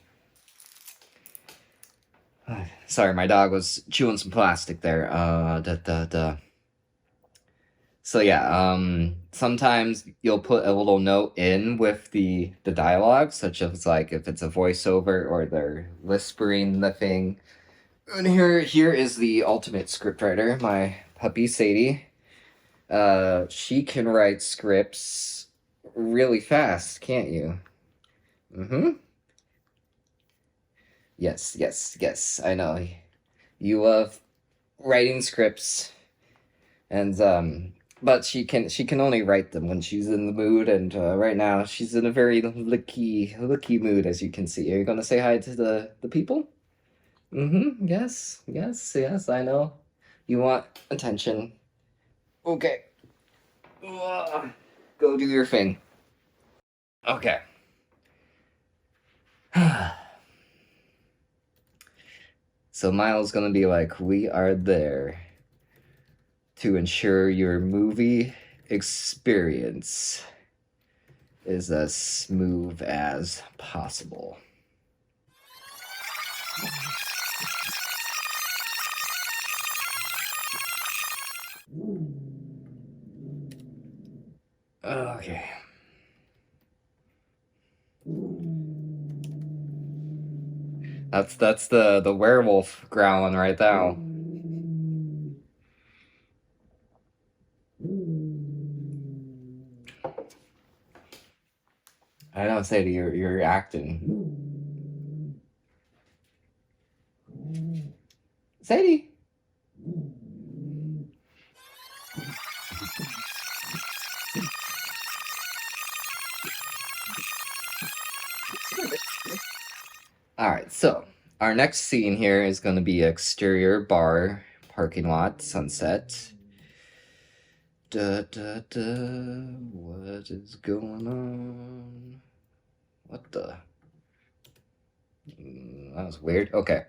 Sorry, my dog was chewing some plastic there. So yeah, sometimes you'll put a little note in with the dialogue, such as like if it's a voiceover or they're whispering the thing. And here is the ultimate scriptwriter, my puppy Sadie. She can write scripts really fast, can't you? Mm-hmm. Yes, I know. You love writing scripts, and but she can only write them when she's in the mood, and right now she's in a very licky mood, as you can see. Are you gonna say hi to the people? Mm-hmm. Yes, I know. You want attention. Okay. Ugh. Go do your thing. Okay. So Miles gonna be like, we are there to ensure your movie experience is as smooth as possible. Okay. That's the werewolf growling right now. I know, Sadie, you're acting. Sadie. All right, so our next scene here is going to be exterior bar parking lot sunset. What is going on? What the? That was weird. Okay.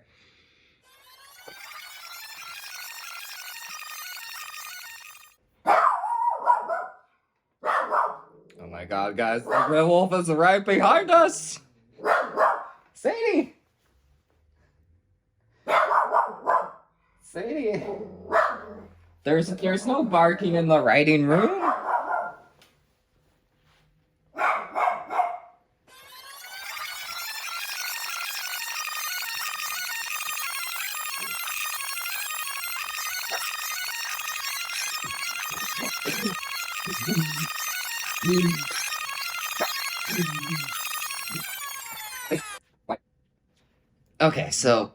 Oh my god, guys, the werewolf is right behind us! Sadie! Sadie! There's no barking in the writing room. Okay, so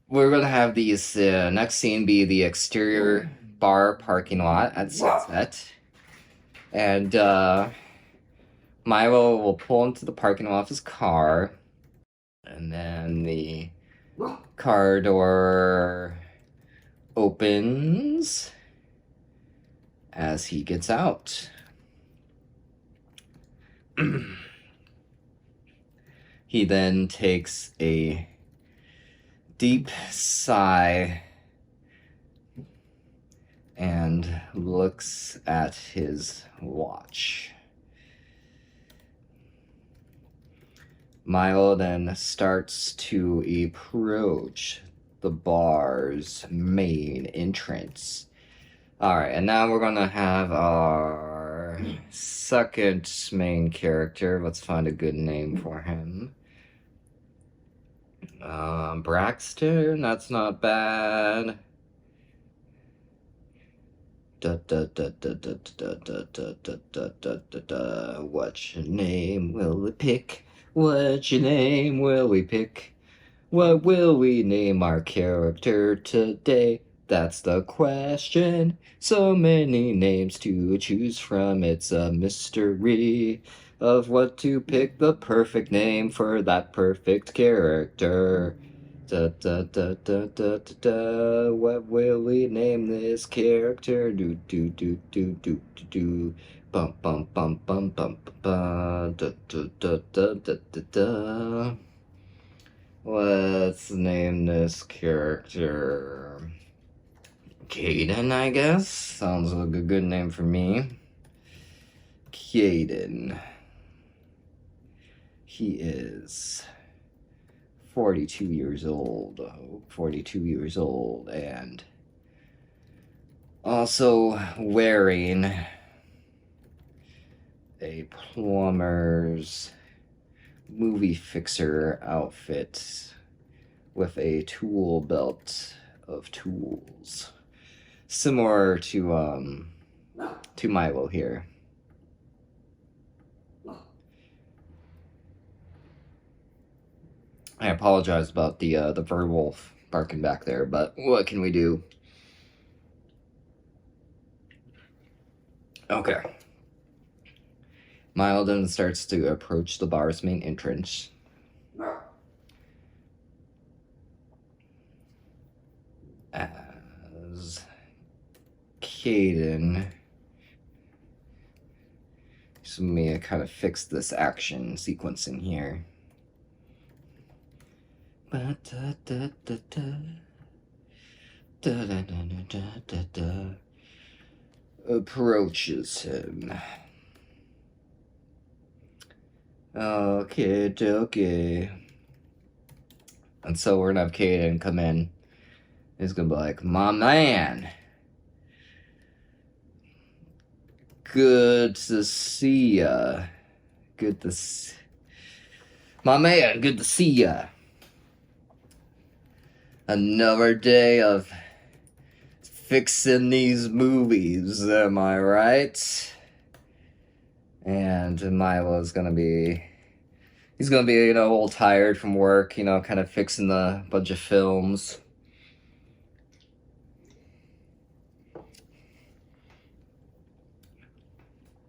we're gonna have these next scene be the exterior bar parking lot at sunset, and Milo will pull into the parking lot of his car, and then the car door opens as he gets out. He then takes a deep sigh and looks at his watch. Milo then starts to approach the bar's main entrance, Alright, and now we're gonna have our second main character. Let's find a good name for him. Braxton, that's not bad. What name will we pick? What name will we pick? What will we name our character today? That's the question. So many names to choose from. It's a mystery of what to pick the perfect name for that perfect character. What will we name this character? Do do do do do do do. Bum bum bum bum bum bum. Da da da da da da da. Let's name this character Caden, I guess. Sounds like a good name for me. Caden. He is 42 years old. 42 years old, and also wearing a plumber's movie fixer outfit with a tool belt of tools, similar to Milo here. I apologize about the werewolf barking back there, but what can we do? Okay. Milo then starts to approach the bar's main entrance. As Caden, so let me kind of fix this action sequencing here. Approaches him. Okay. And so we're gonna have Caden come in. He's gonna be like, my man. Good to see ya. My man, good to see ya. Another day of fixing these movies, am I right? And Milo's gonna be... He's gonna be, all tired from work, kind of fixing a bunch of films.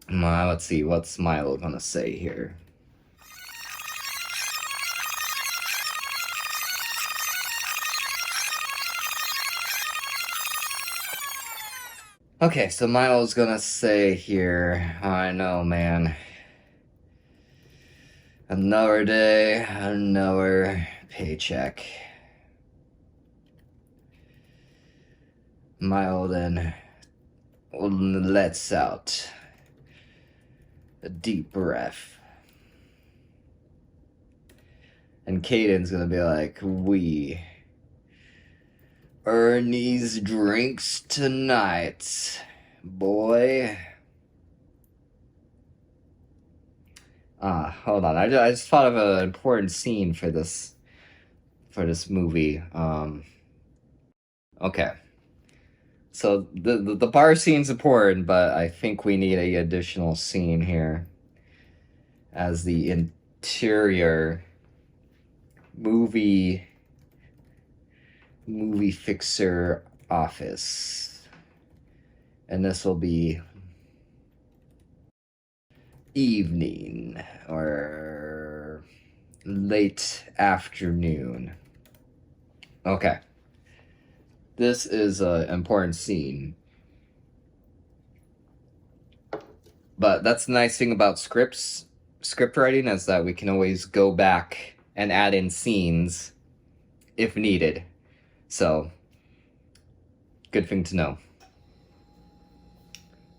Let's see, what's Milo gonna say here? Okay, so Milo's gonna say here, I know, man. Another day, another paycheck. Milo then lets out a deep breath. And Caden's gonna be like, we earn these drinks tonight, boy. Hold on. I just thought of an important scene for this movie. Okay. So the bar scene's important, but I think we need a additional scene here as the interior movie fixer office. And this will be evening or late afternoon. Okay. This is an important scene. But that's the nice thing about script writing, is that we can always go back and add in scenes if needed. So, good thing to know.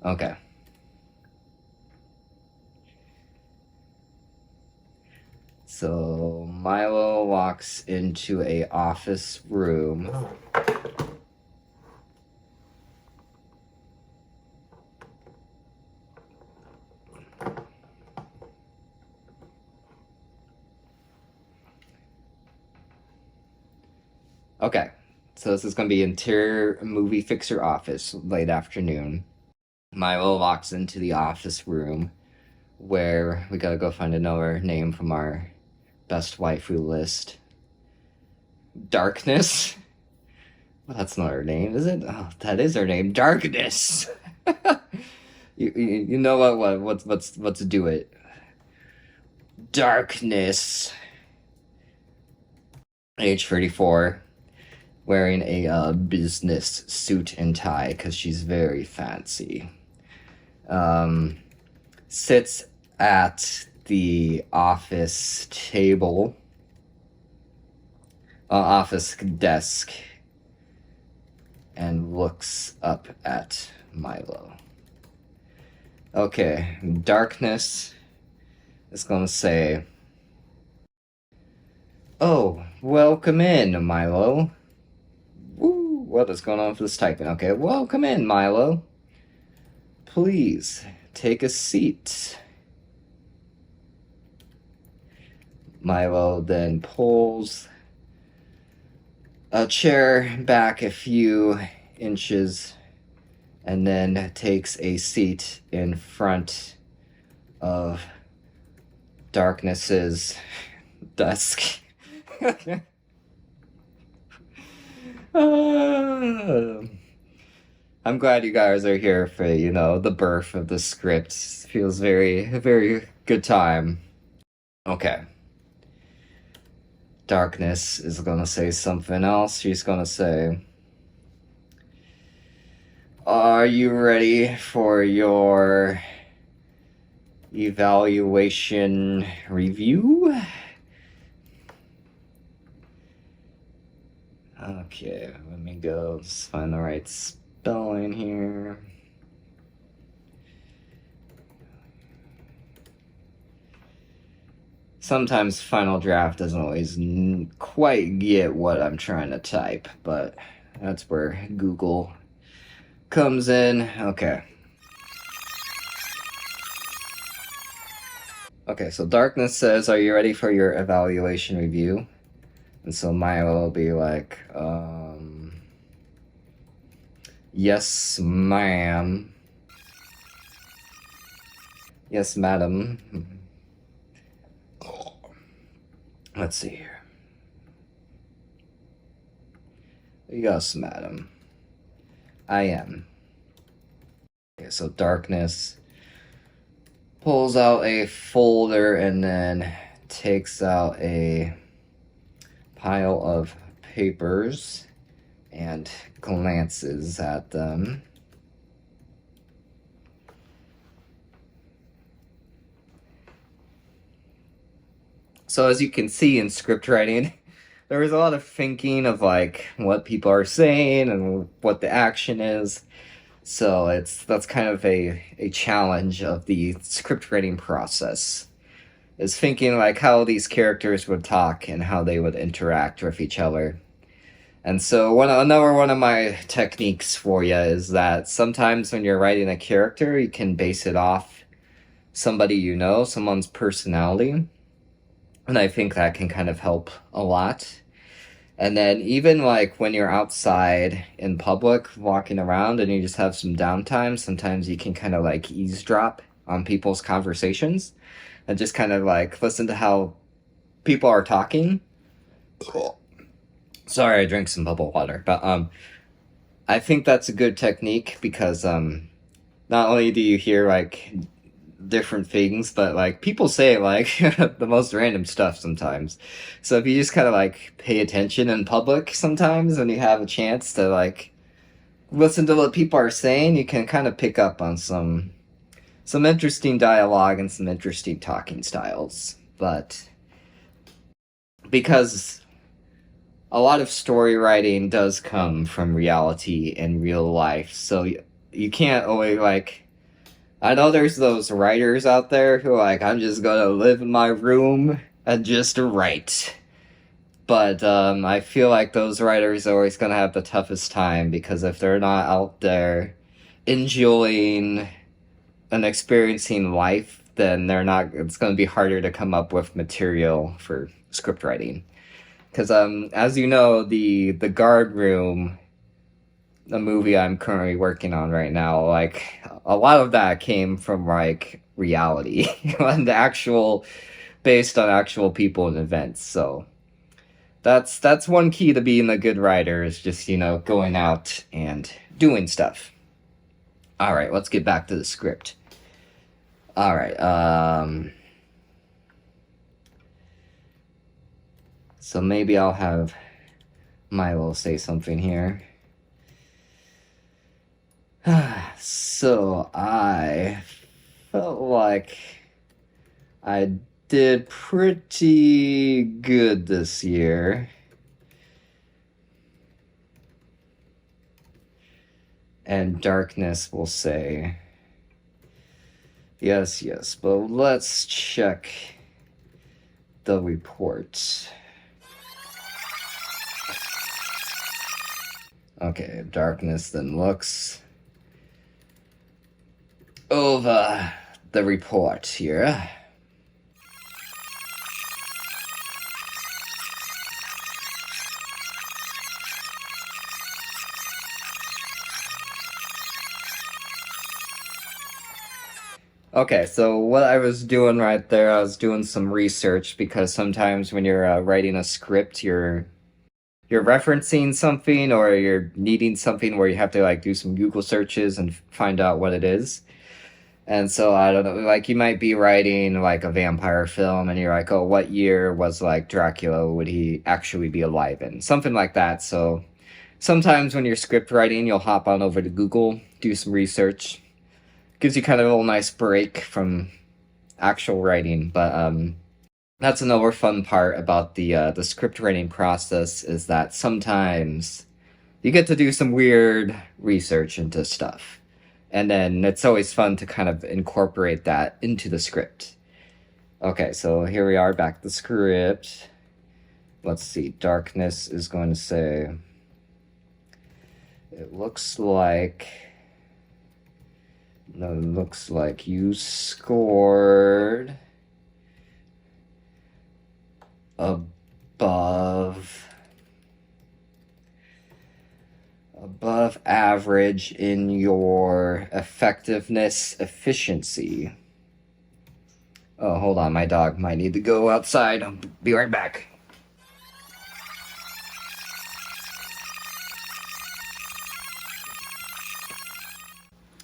Okay. So Milo walks into a office room. Okay, so this is going to be interior movie fixer office, late afternoon. Milo walks into the office room where we gotta go find another name from our best waifu list. Darkness? Well, that's not her name, is it? Oh, that is her name. Darkness. You know let's do it. Darkness. Age 34, wearing a business suit and tie because she's very fancy. Sits at the office table, office desk, and looks up at Milo. Okay, Darkness is gonna say, "Oh, welcome in, Milo." Woo, what is going on for this typing? Okay, welcome in, Milo. Please take a seat. Milo then pulls a chair back a few inches and then takes a seat in front of Darkness's desk. I'm glad you guys are here for, the birth of the script. Feels very, very good time. Okay. Darkness is gonna say something else. She's gonna say, "Are you ready for your evaluation review?" Okay, let me go just find the right spelling here. Sometimes Final Draft doesn't always quite get what I'm trying to type, but that's where Google comes in. Okay. Okay, so Darkness says, "Are you ready for your evaluation review?" And so Milo will be like, "Yes, ma'am. Yes, madam." Let's see here. "Yes, madam. I am." Okay, so Darkness pulls out a folder and then takes out a pile of papers and glances at them. So as you can see in script writing, there was a lot of thinking of like what people are saying and what the action is. So that's kind of a challenge of the script writing process, is thinking like how these characters would talk and how they would interact with each other. And so another one of my techniques for you is that sometimes when you're writing a character, you can base it off somebody someone's personality. And I think that can kind of help a lot. And then even like when you're outside in public walking around and you just have some downtime, sometimes you can kind of like eavesdrop on people's conversations and just kind of like listen to how people are talking. Sorry, I drank some bubble water, but I think that's a good technique because not only do you hear like different things, but like people say like the most random stuff sometimes. So if you just kind of like pay attention in public sometimes when you have a chance to like listen to what people are saying, you can kind of pick up on some interesting dialogue and some interesting talking styles. But because a lot of story writing does come from reality and real life, so you can't always like, I know there's those writers out there who are like, "I'm just gonna live in my room and just write." But I feel like those writers are always gonna have the toughest time, because if they're not out there enjoying and experiencing life, then it's gonna be harder to come up with material for script writing. Because as you know, the guard room, the movie I'm currently working on right now, like a lot of that came from like reality and the actual based on actual people and events. So that's one key to being a good writer is just, going out and doing stuff. All right, let's get back to the script. All right, so maybe I'll have Milo say something here. So I felt like I did pretty good this year. And Darkness will say, yes, but let's check the report. Okay, Darkness then looks over the report here. Okay, so what I was doing right there, I was doing some research because sometimes when you're writing a script, you're referencing something or you're needing something where you have to like do some Google searches and find out what it is. And so I don't know, like you might be writing like a vampire film and you're like, oh, what year was like Dracula would he actually be alive in? Something like that. So sometimes when you're script writing, you'll hop on over to Google, do some research. Gives you kind of a little nice break from actual writing, but that's another fun part about the script writing process is that sometimes you get to do some weird research into stuff. And then it's always fun to kind of incorporate that into the script. Okay, so here we are, back to the script. Let's see, Darkness is going to say, it looks like you scored above average in your effectiveness efficiency. Oh, hold on, my dog might need to go outside. I'll be right back.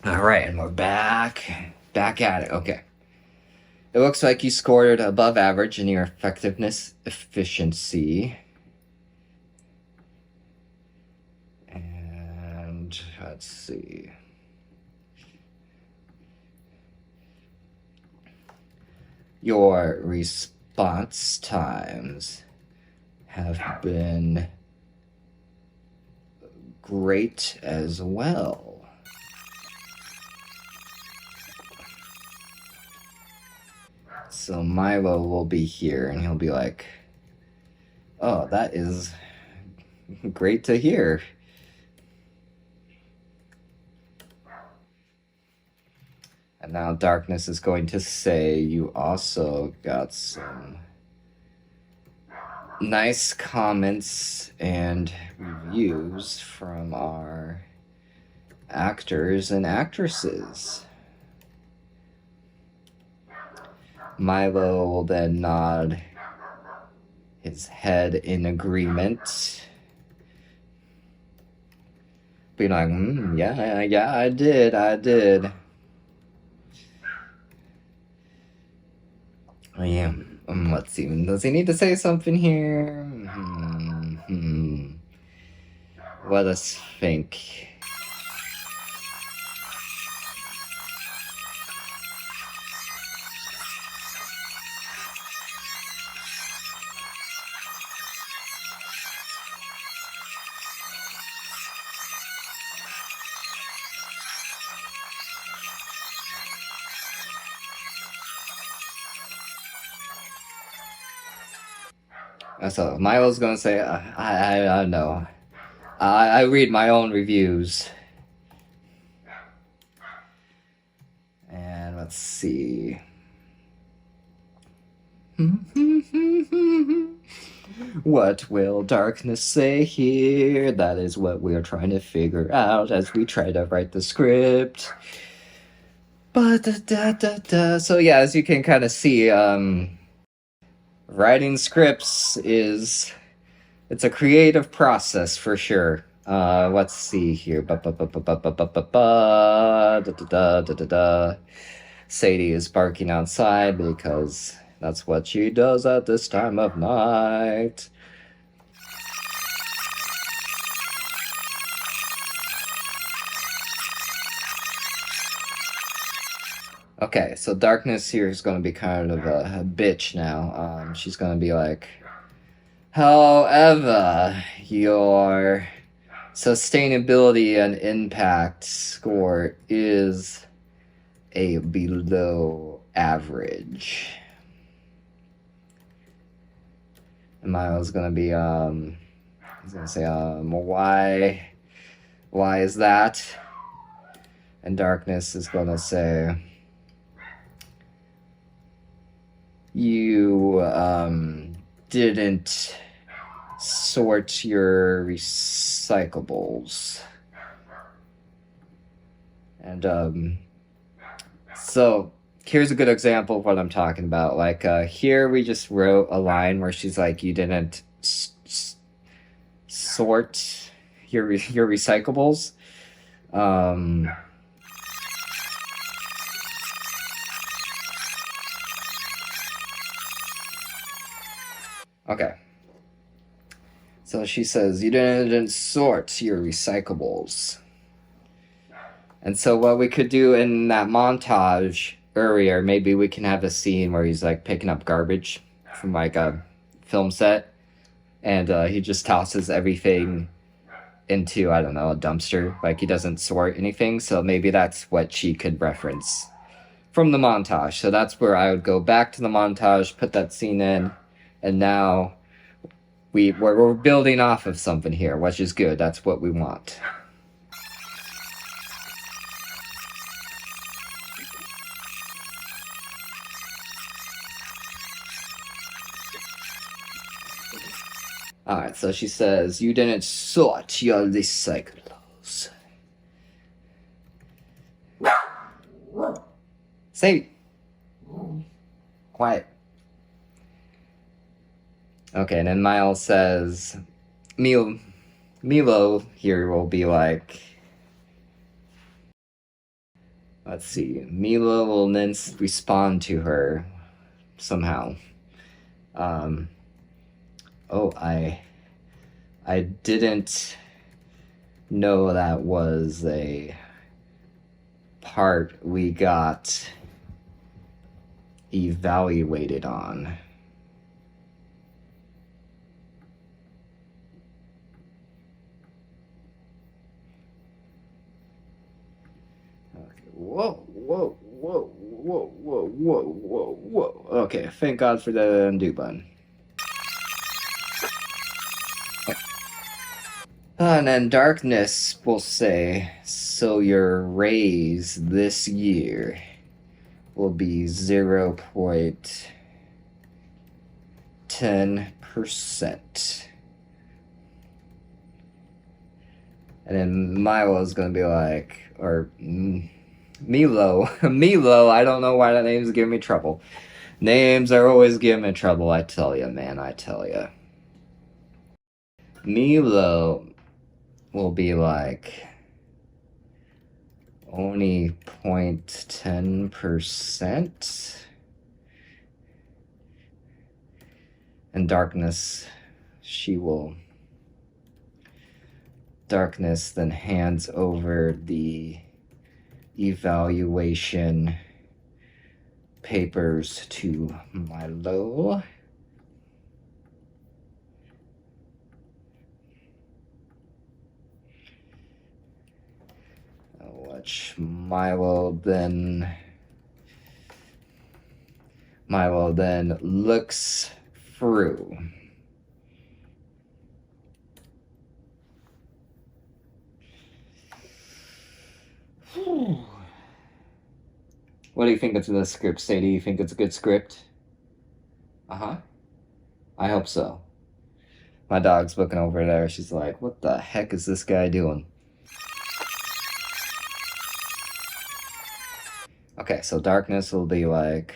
All right, and we're back at it. Okay. It looks like you scored above average in your effectiveness efficiency. And let's see. Your response times have been great as well. So Milo will be here and he'll be like, oh, that is great to hear. And now Darkness is going to say you also got some nice comments and reviews from our actors and actresses. Milo will then nod his head in agreement. Be like, yeah, I did. Oh, yeah. Let's see. Does he need to say something here? Let us think. So Milo's gonna say, I don't know. I read my own reviews. And let's see. What will darkness say here? That is what we're trying to figure out as we try to write the script. So yeah, as you can kind of see, writing scripts it's a creative process for sure. Let's see here. Sadie is barking outside because that's what she does at this time of night. Okay, so darkness here is going to be kind of a bitch now. She's going to be like, however, your sustainability and impact score is a below average. And Miles gonna be he's gonna say why is that? And Darkness is gonna say you didn't sort your recyclables. And so here's a good example of what I'm talking about. Like here we just wrote a line where she's like, you didn't sort your recyclables. Okay. So she says, you didn't sort your recyclables. And so what we could do in that montage earlier, maybe we can have a scene where he's like picking up garbage from like a film set, and he just tosses everything into, I don't know, a dumpster. Like he doesn't sort anything. So maybe that's what she could reference from the montage. So that's where I would go back to the montage, put that scene in, and now we're building off of something here, which is good. That's what we want. Alright, so she says, you didn't sort your recyclables. Sadie. Quiet. Okay, and then Miles says, Milo here will be like, let's see, Milo will then respond to her somehow. Oh, I didn't know that was a part we got evaluated on. Whoa. Okay, thank God for the undo button. And then Darkness will say, so your raise this year will be 0.10%. And then Milo's gonna be like, or Milo, I don't know why that name's giving me trouble. Names are always giving me trouble, I tell you, man, I tell you. Milo will be like, only 0.10%. And Darkness then hands over the evaluation papers to Milo. Which Milo then looks through. What do you think of the script, Sadie? Do you think it's a good script? Uh-huh. I hope so. My dog's looking over there. She's like, what the heck is this guy doing? Okay, so darkness will be like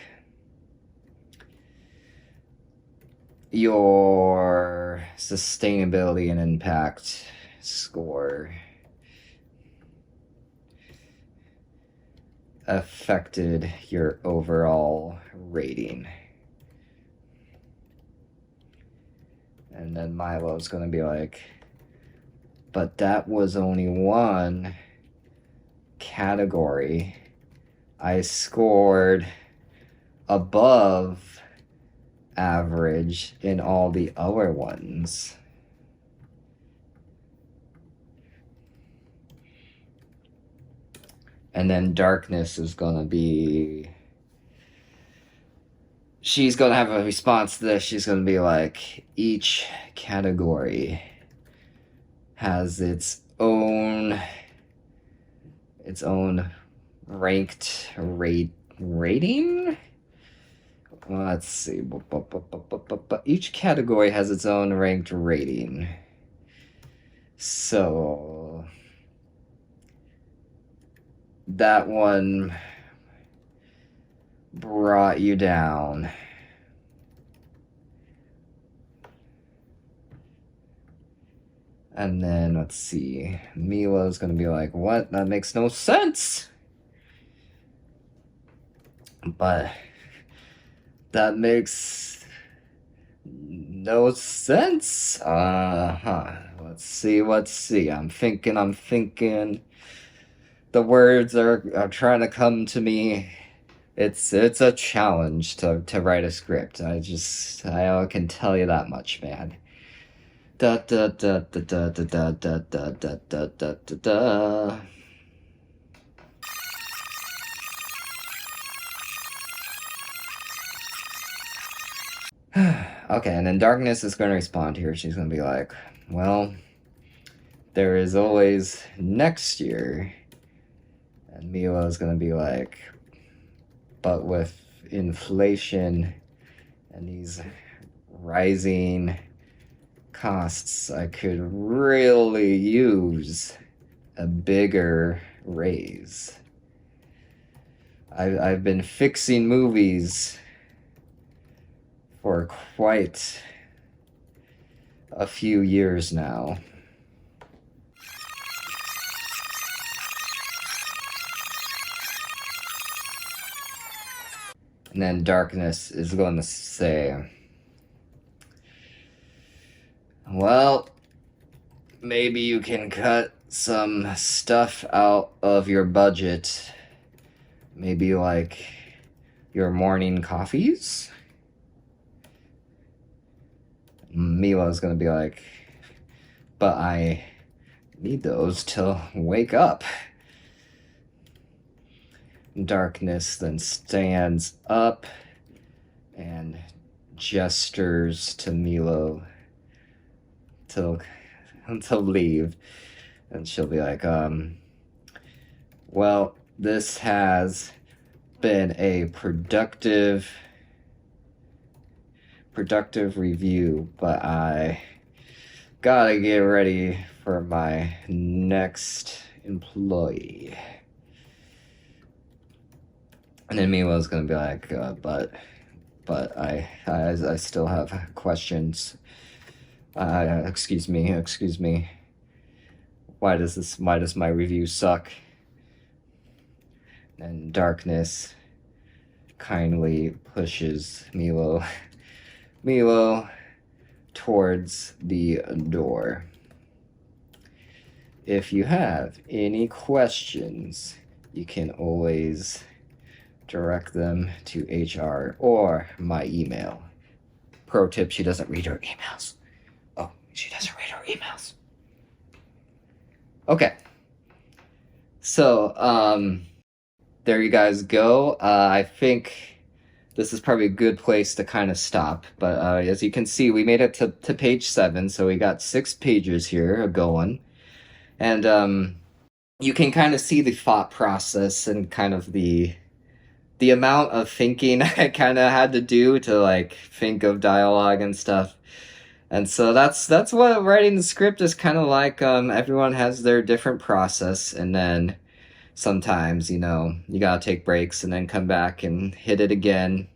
your sustainability and impact score affected your overall rating. And then Milo's gonna be like, but that was only one category. I scored above average in all the other ones. And then darkness is gonna be, she's gonna have a response to this. She's gonna be like, each category has its own ranked rating. Let's see. Each category has its own ranked rating. So that one brought you down. And then, let's see, Milo's gonna be like, what? That makes no sense! But that makes no sense. Let's see. I'm thinking. The words are trying to come to me. It's a challenge to write a script. I can tell you that much, man. Da da da da da da da da da da da da da. Okay, and then darkness is going to respond here. She's going to be like, well, there is always next year. And Mila is going to be like, but with inflation and these rising costs, I could really use a bigger raise. I've been fixing movies for quite a few years now. And then darkness is going to say, well, maybe you can cut some stuff out of your budget. Maybe like your morning coffees? Mila's gonna be like, but I need those to wake up. Darkness then stands up and gestures to Milo to leave. And she'll be like, well, this has been a productive review, but I gotta get ready for my next employee. And then Milo's gonna be like, but I still have questions. Excuse me. Why does my review suck? And darkness kindly pushes Milo towards the door. If you have any questions, you can always direct them to HR or my email. Pro tip, she doesn't read her emails. Oh, she doesn't read her emails. Okay. So, there you guys go. I think this is probably a good place to kind of stop. But as you can see, we made it to page 7. So we got 6 pages here going. And you can kind of see the thought process and kind of the amount of thinking I kind of had to do to like think of dialogue and stuff. And so that's what writing the script is kind of like. Everyone has their different process, and then sometimes, you gotta take breaks and then come back and hit it again.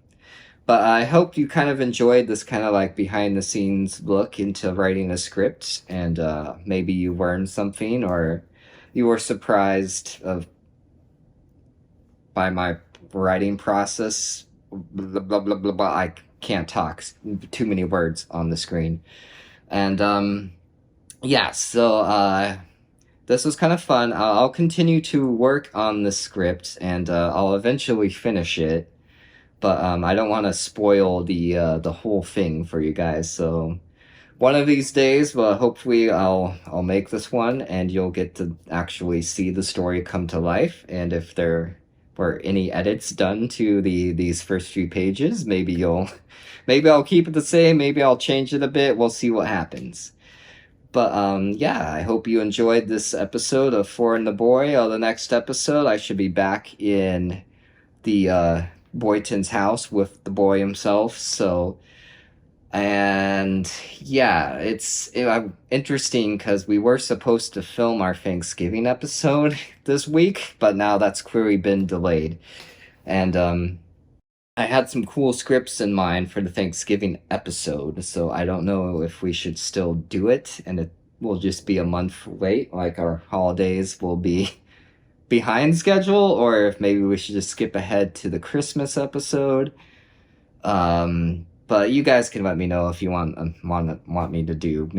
But I hope you kind of enjoyed this kind of like behind the scenes look into writing a script, and maybe you learned something, or you were surprised by my writing process. Blah, blah, blah, blah, blah. I can't talk. Too many words on the screen. And yeah, so this was kind of fun. I'll continue to work on the script, and I'll eventually finish it. But I don't want to spoil the whole thing for you guys. So one of these days, well, hopefully I'll make this one, and you'll get to actually see the story come to life. And if there were any edits done to these first few pages, maybe I'll keep it the same. Maybe I'll change it a bit. We'll see what happens. But yeah, I hope you enjoyed this episode of Thor and the Boy. The next episode, I should be back in the Boynton's house with the boy himself. So, and yeah, it's interesting because we were supposed to film our Thanksgiving episode this week, but now that's clearly been delayed. And I had some cool scripts in mind for the Thanksgiving episode, so I don't know if we should still do it, and it will just be a month late, like our holidays will be behind schedule, or if maybe we should just skip ahead to the Christmas episode. But you guys can let me know if you want me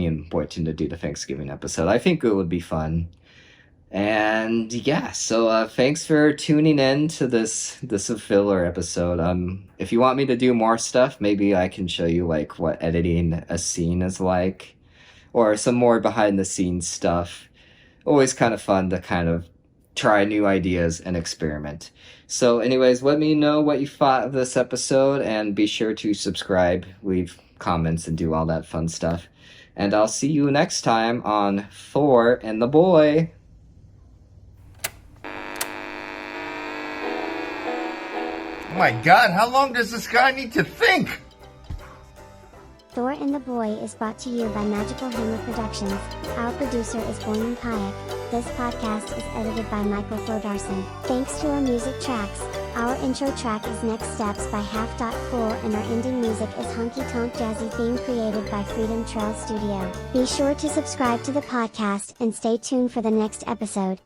and Boynton to do the Thanksgiving episode. I think it would be fun. And yeah, so thanks for tuning in to this filler episode. If you want me to do more stuff, maybe I can show you like what editing a scene is like, or some more behind the scenes stuff. Always kind of fun to kind of try new ideas and experiment. So anyways, let me know what you thought of this episode, and be sure to subscribe, leave comments, and do all that fun stuff. And I'll see you next time on Thor and the Boy. Oh my God, how long does this guy need to think? Thor and the Boy is brought to you by Magical Hammer Productions. Our producer is Boynton Paek. This podcast is edited by Michael Thordarson. Thanks to our music tracks. Our intro track is Next Steps by Half.Cool, and our ending music is Honky Tonk Jazzy theme created by Freedom Trail Studio. Be sure to subscribe to the podcast and stay tuned for the next episode.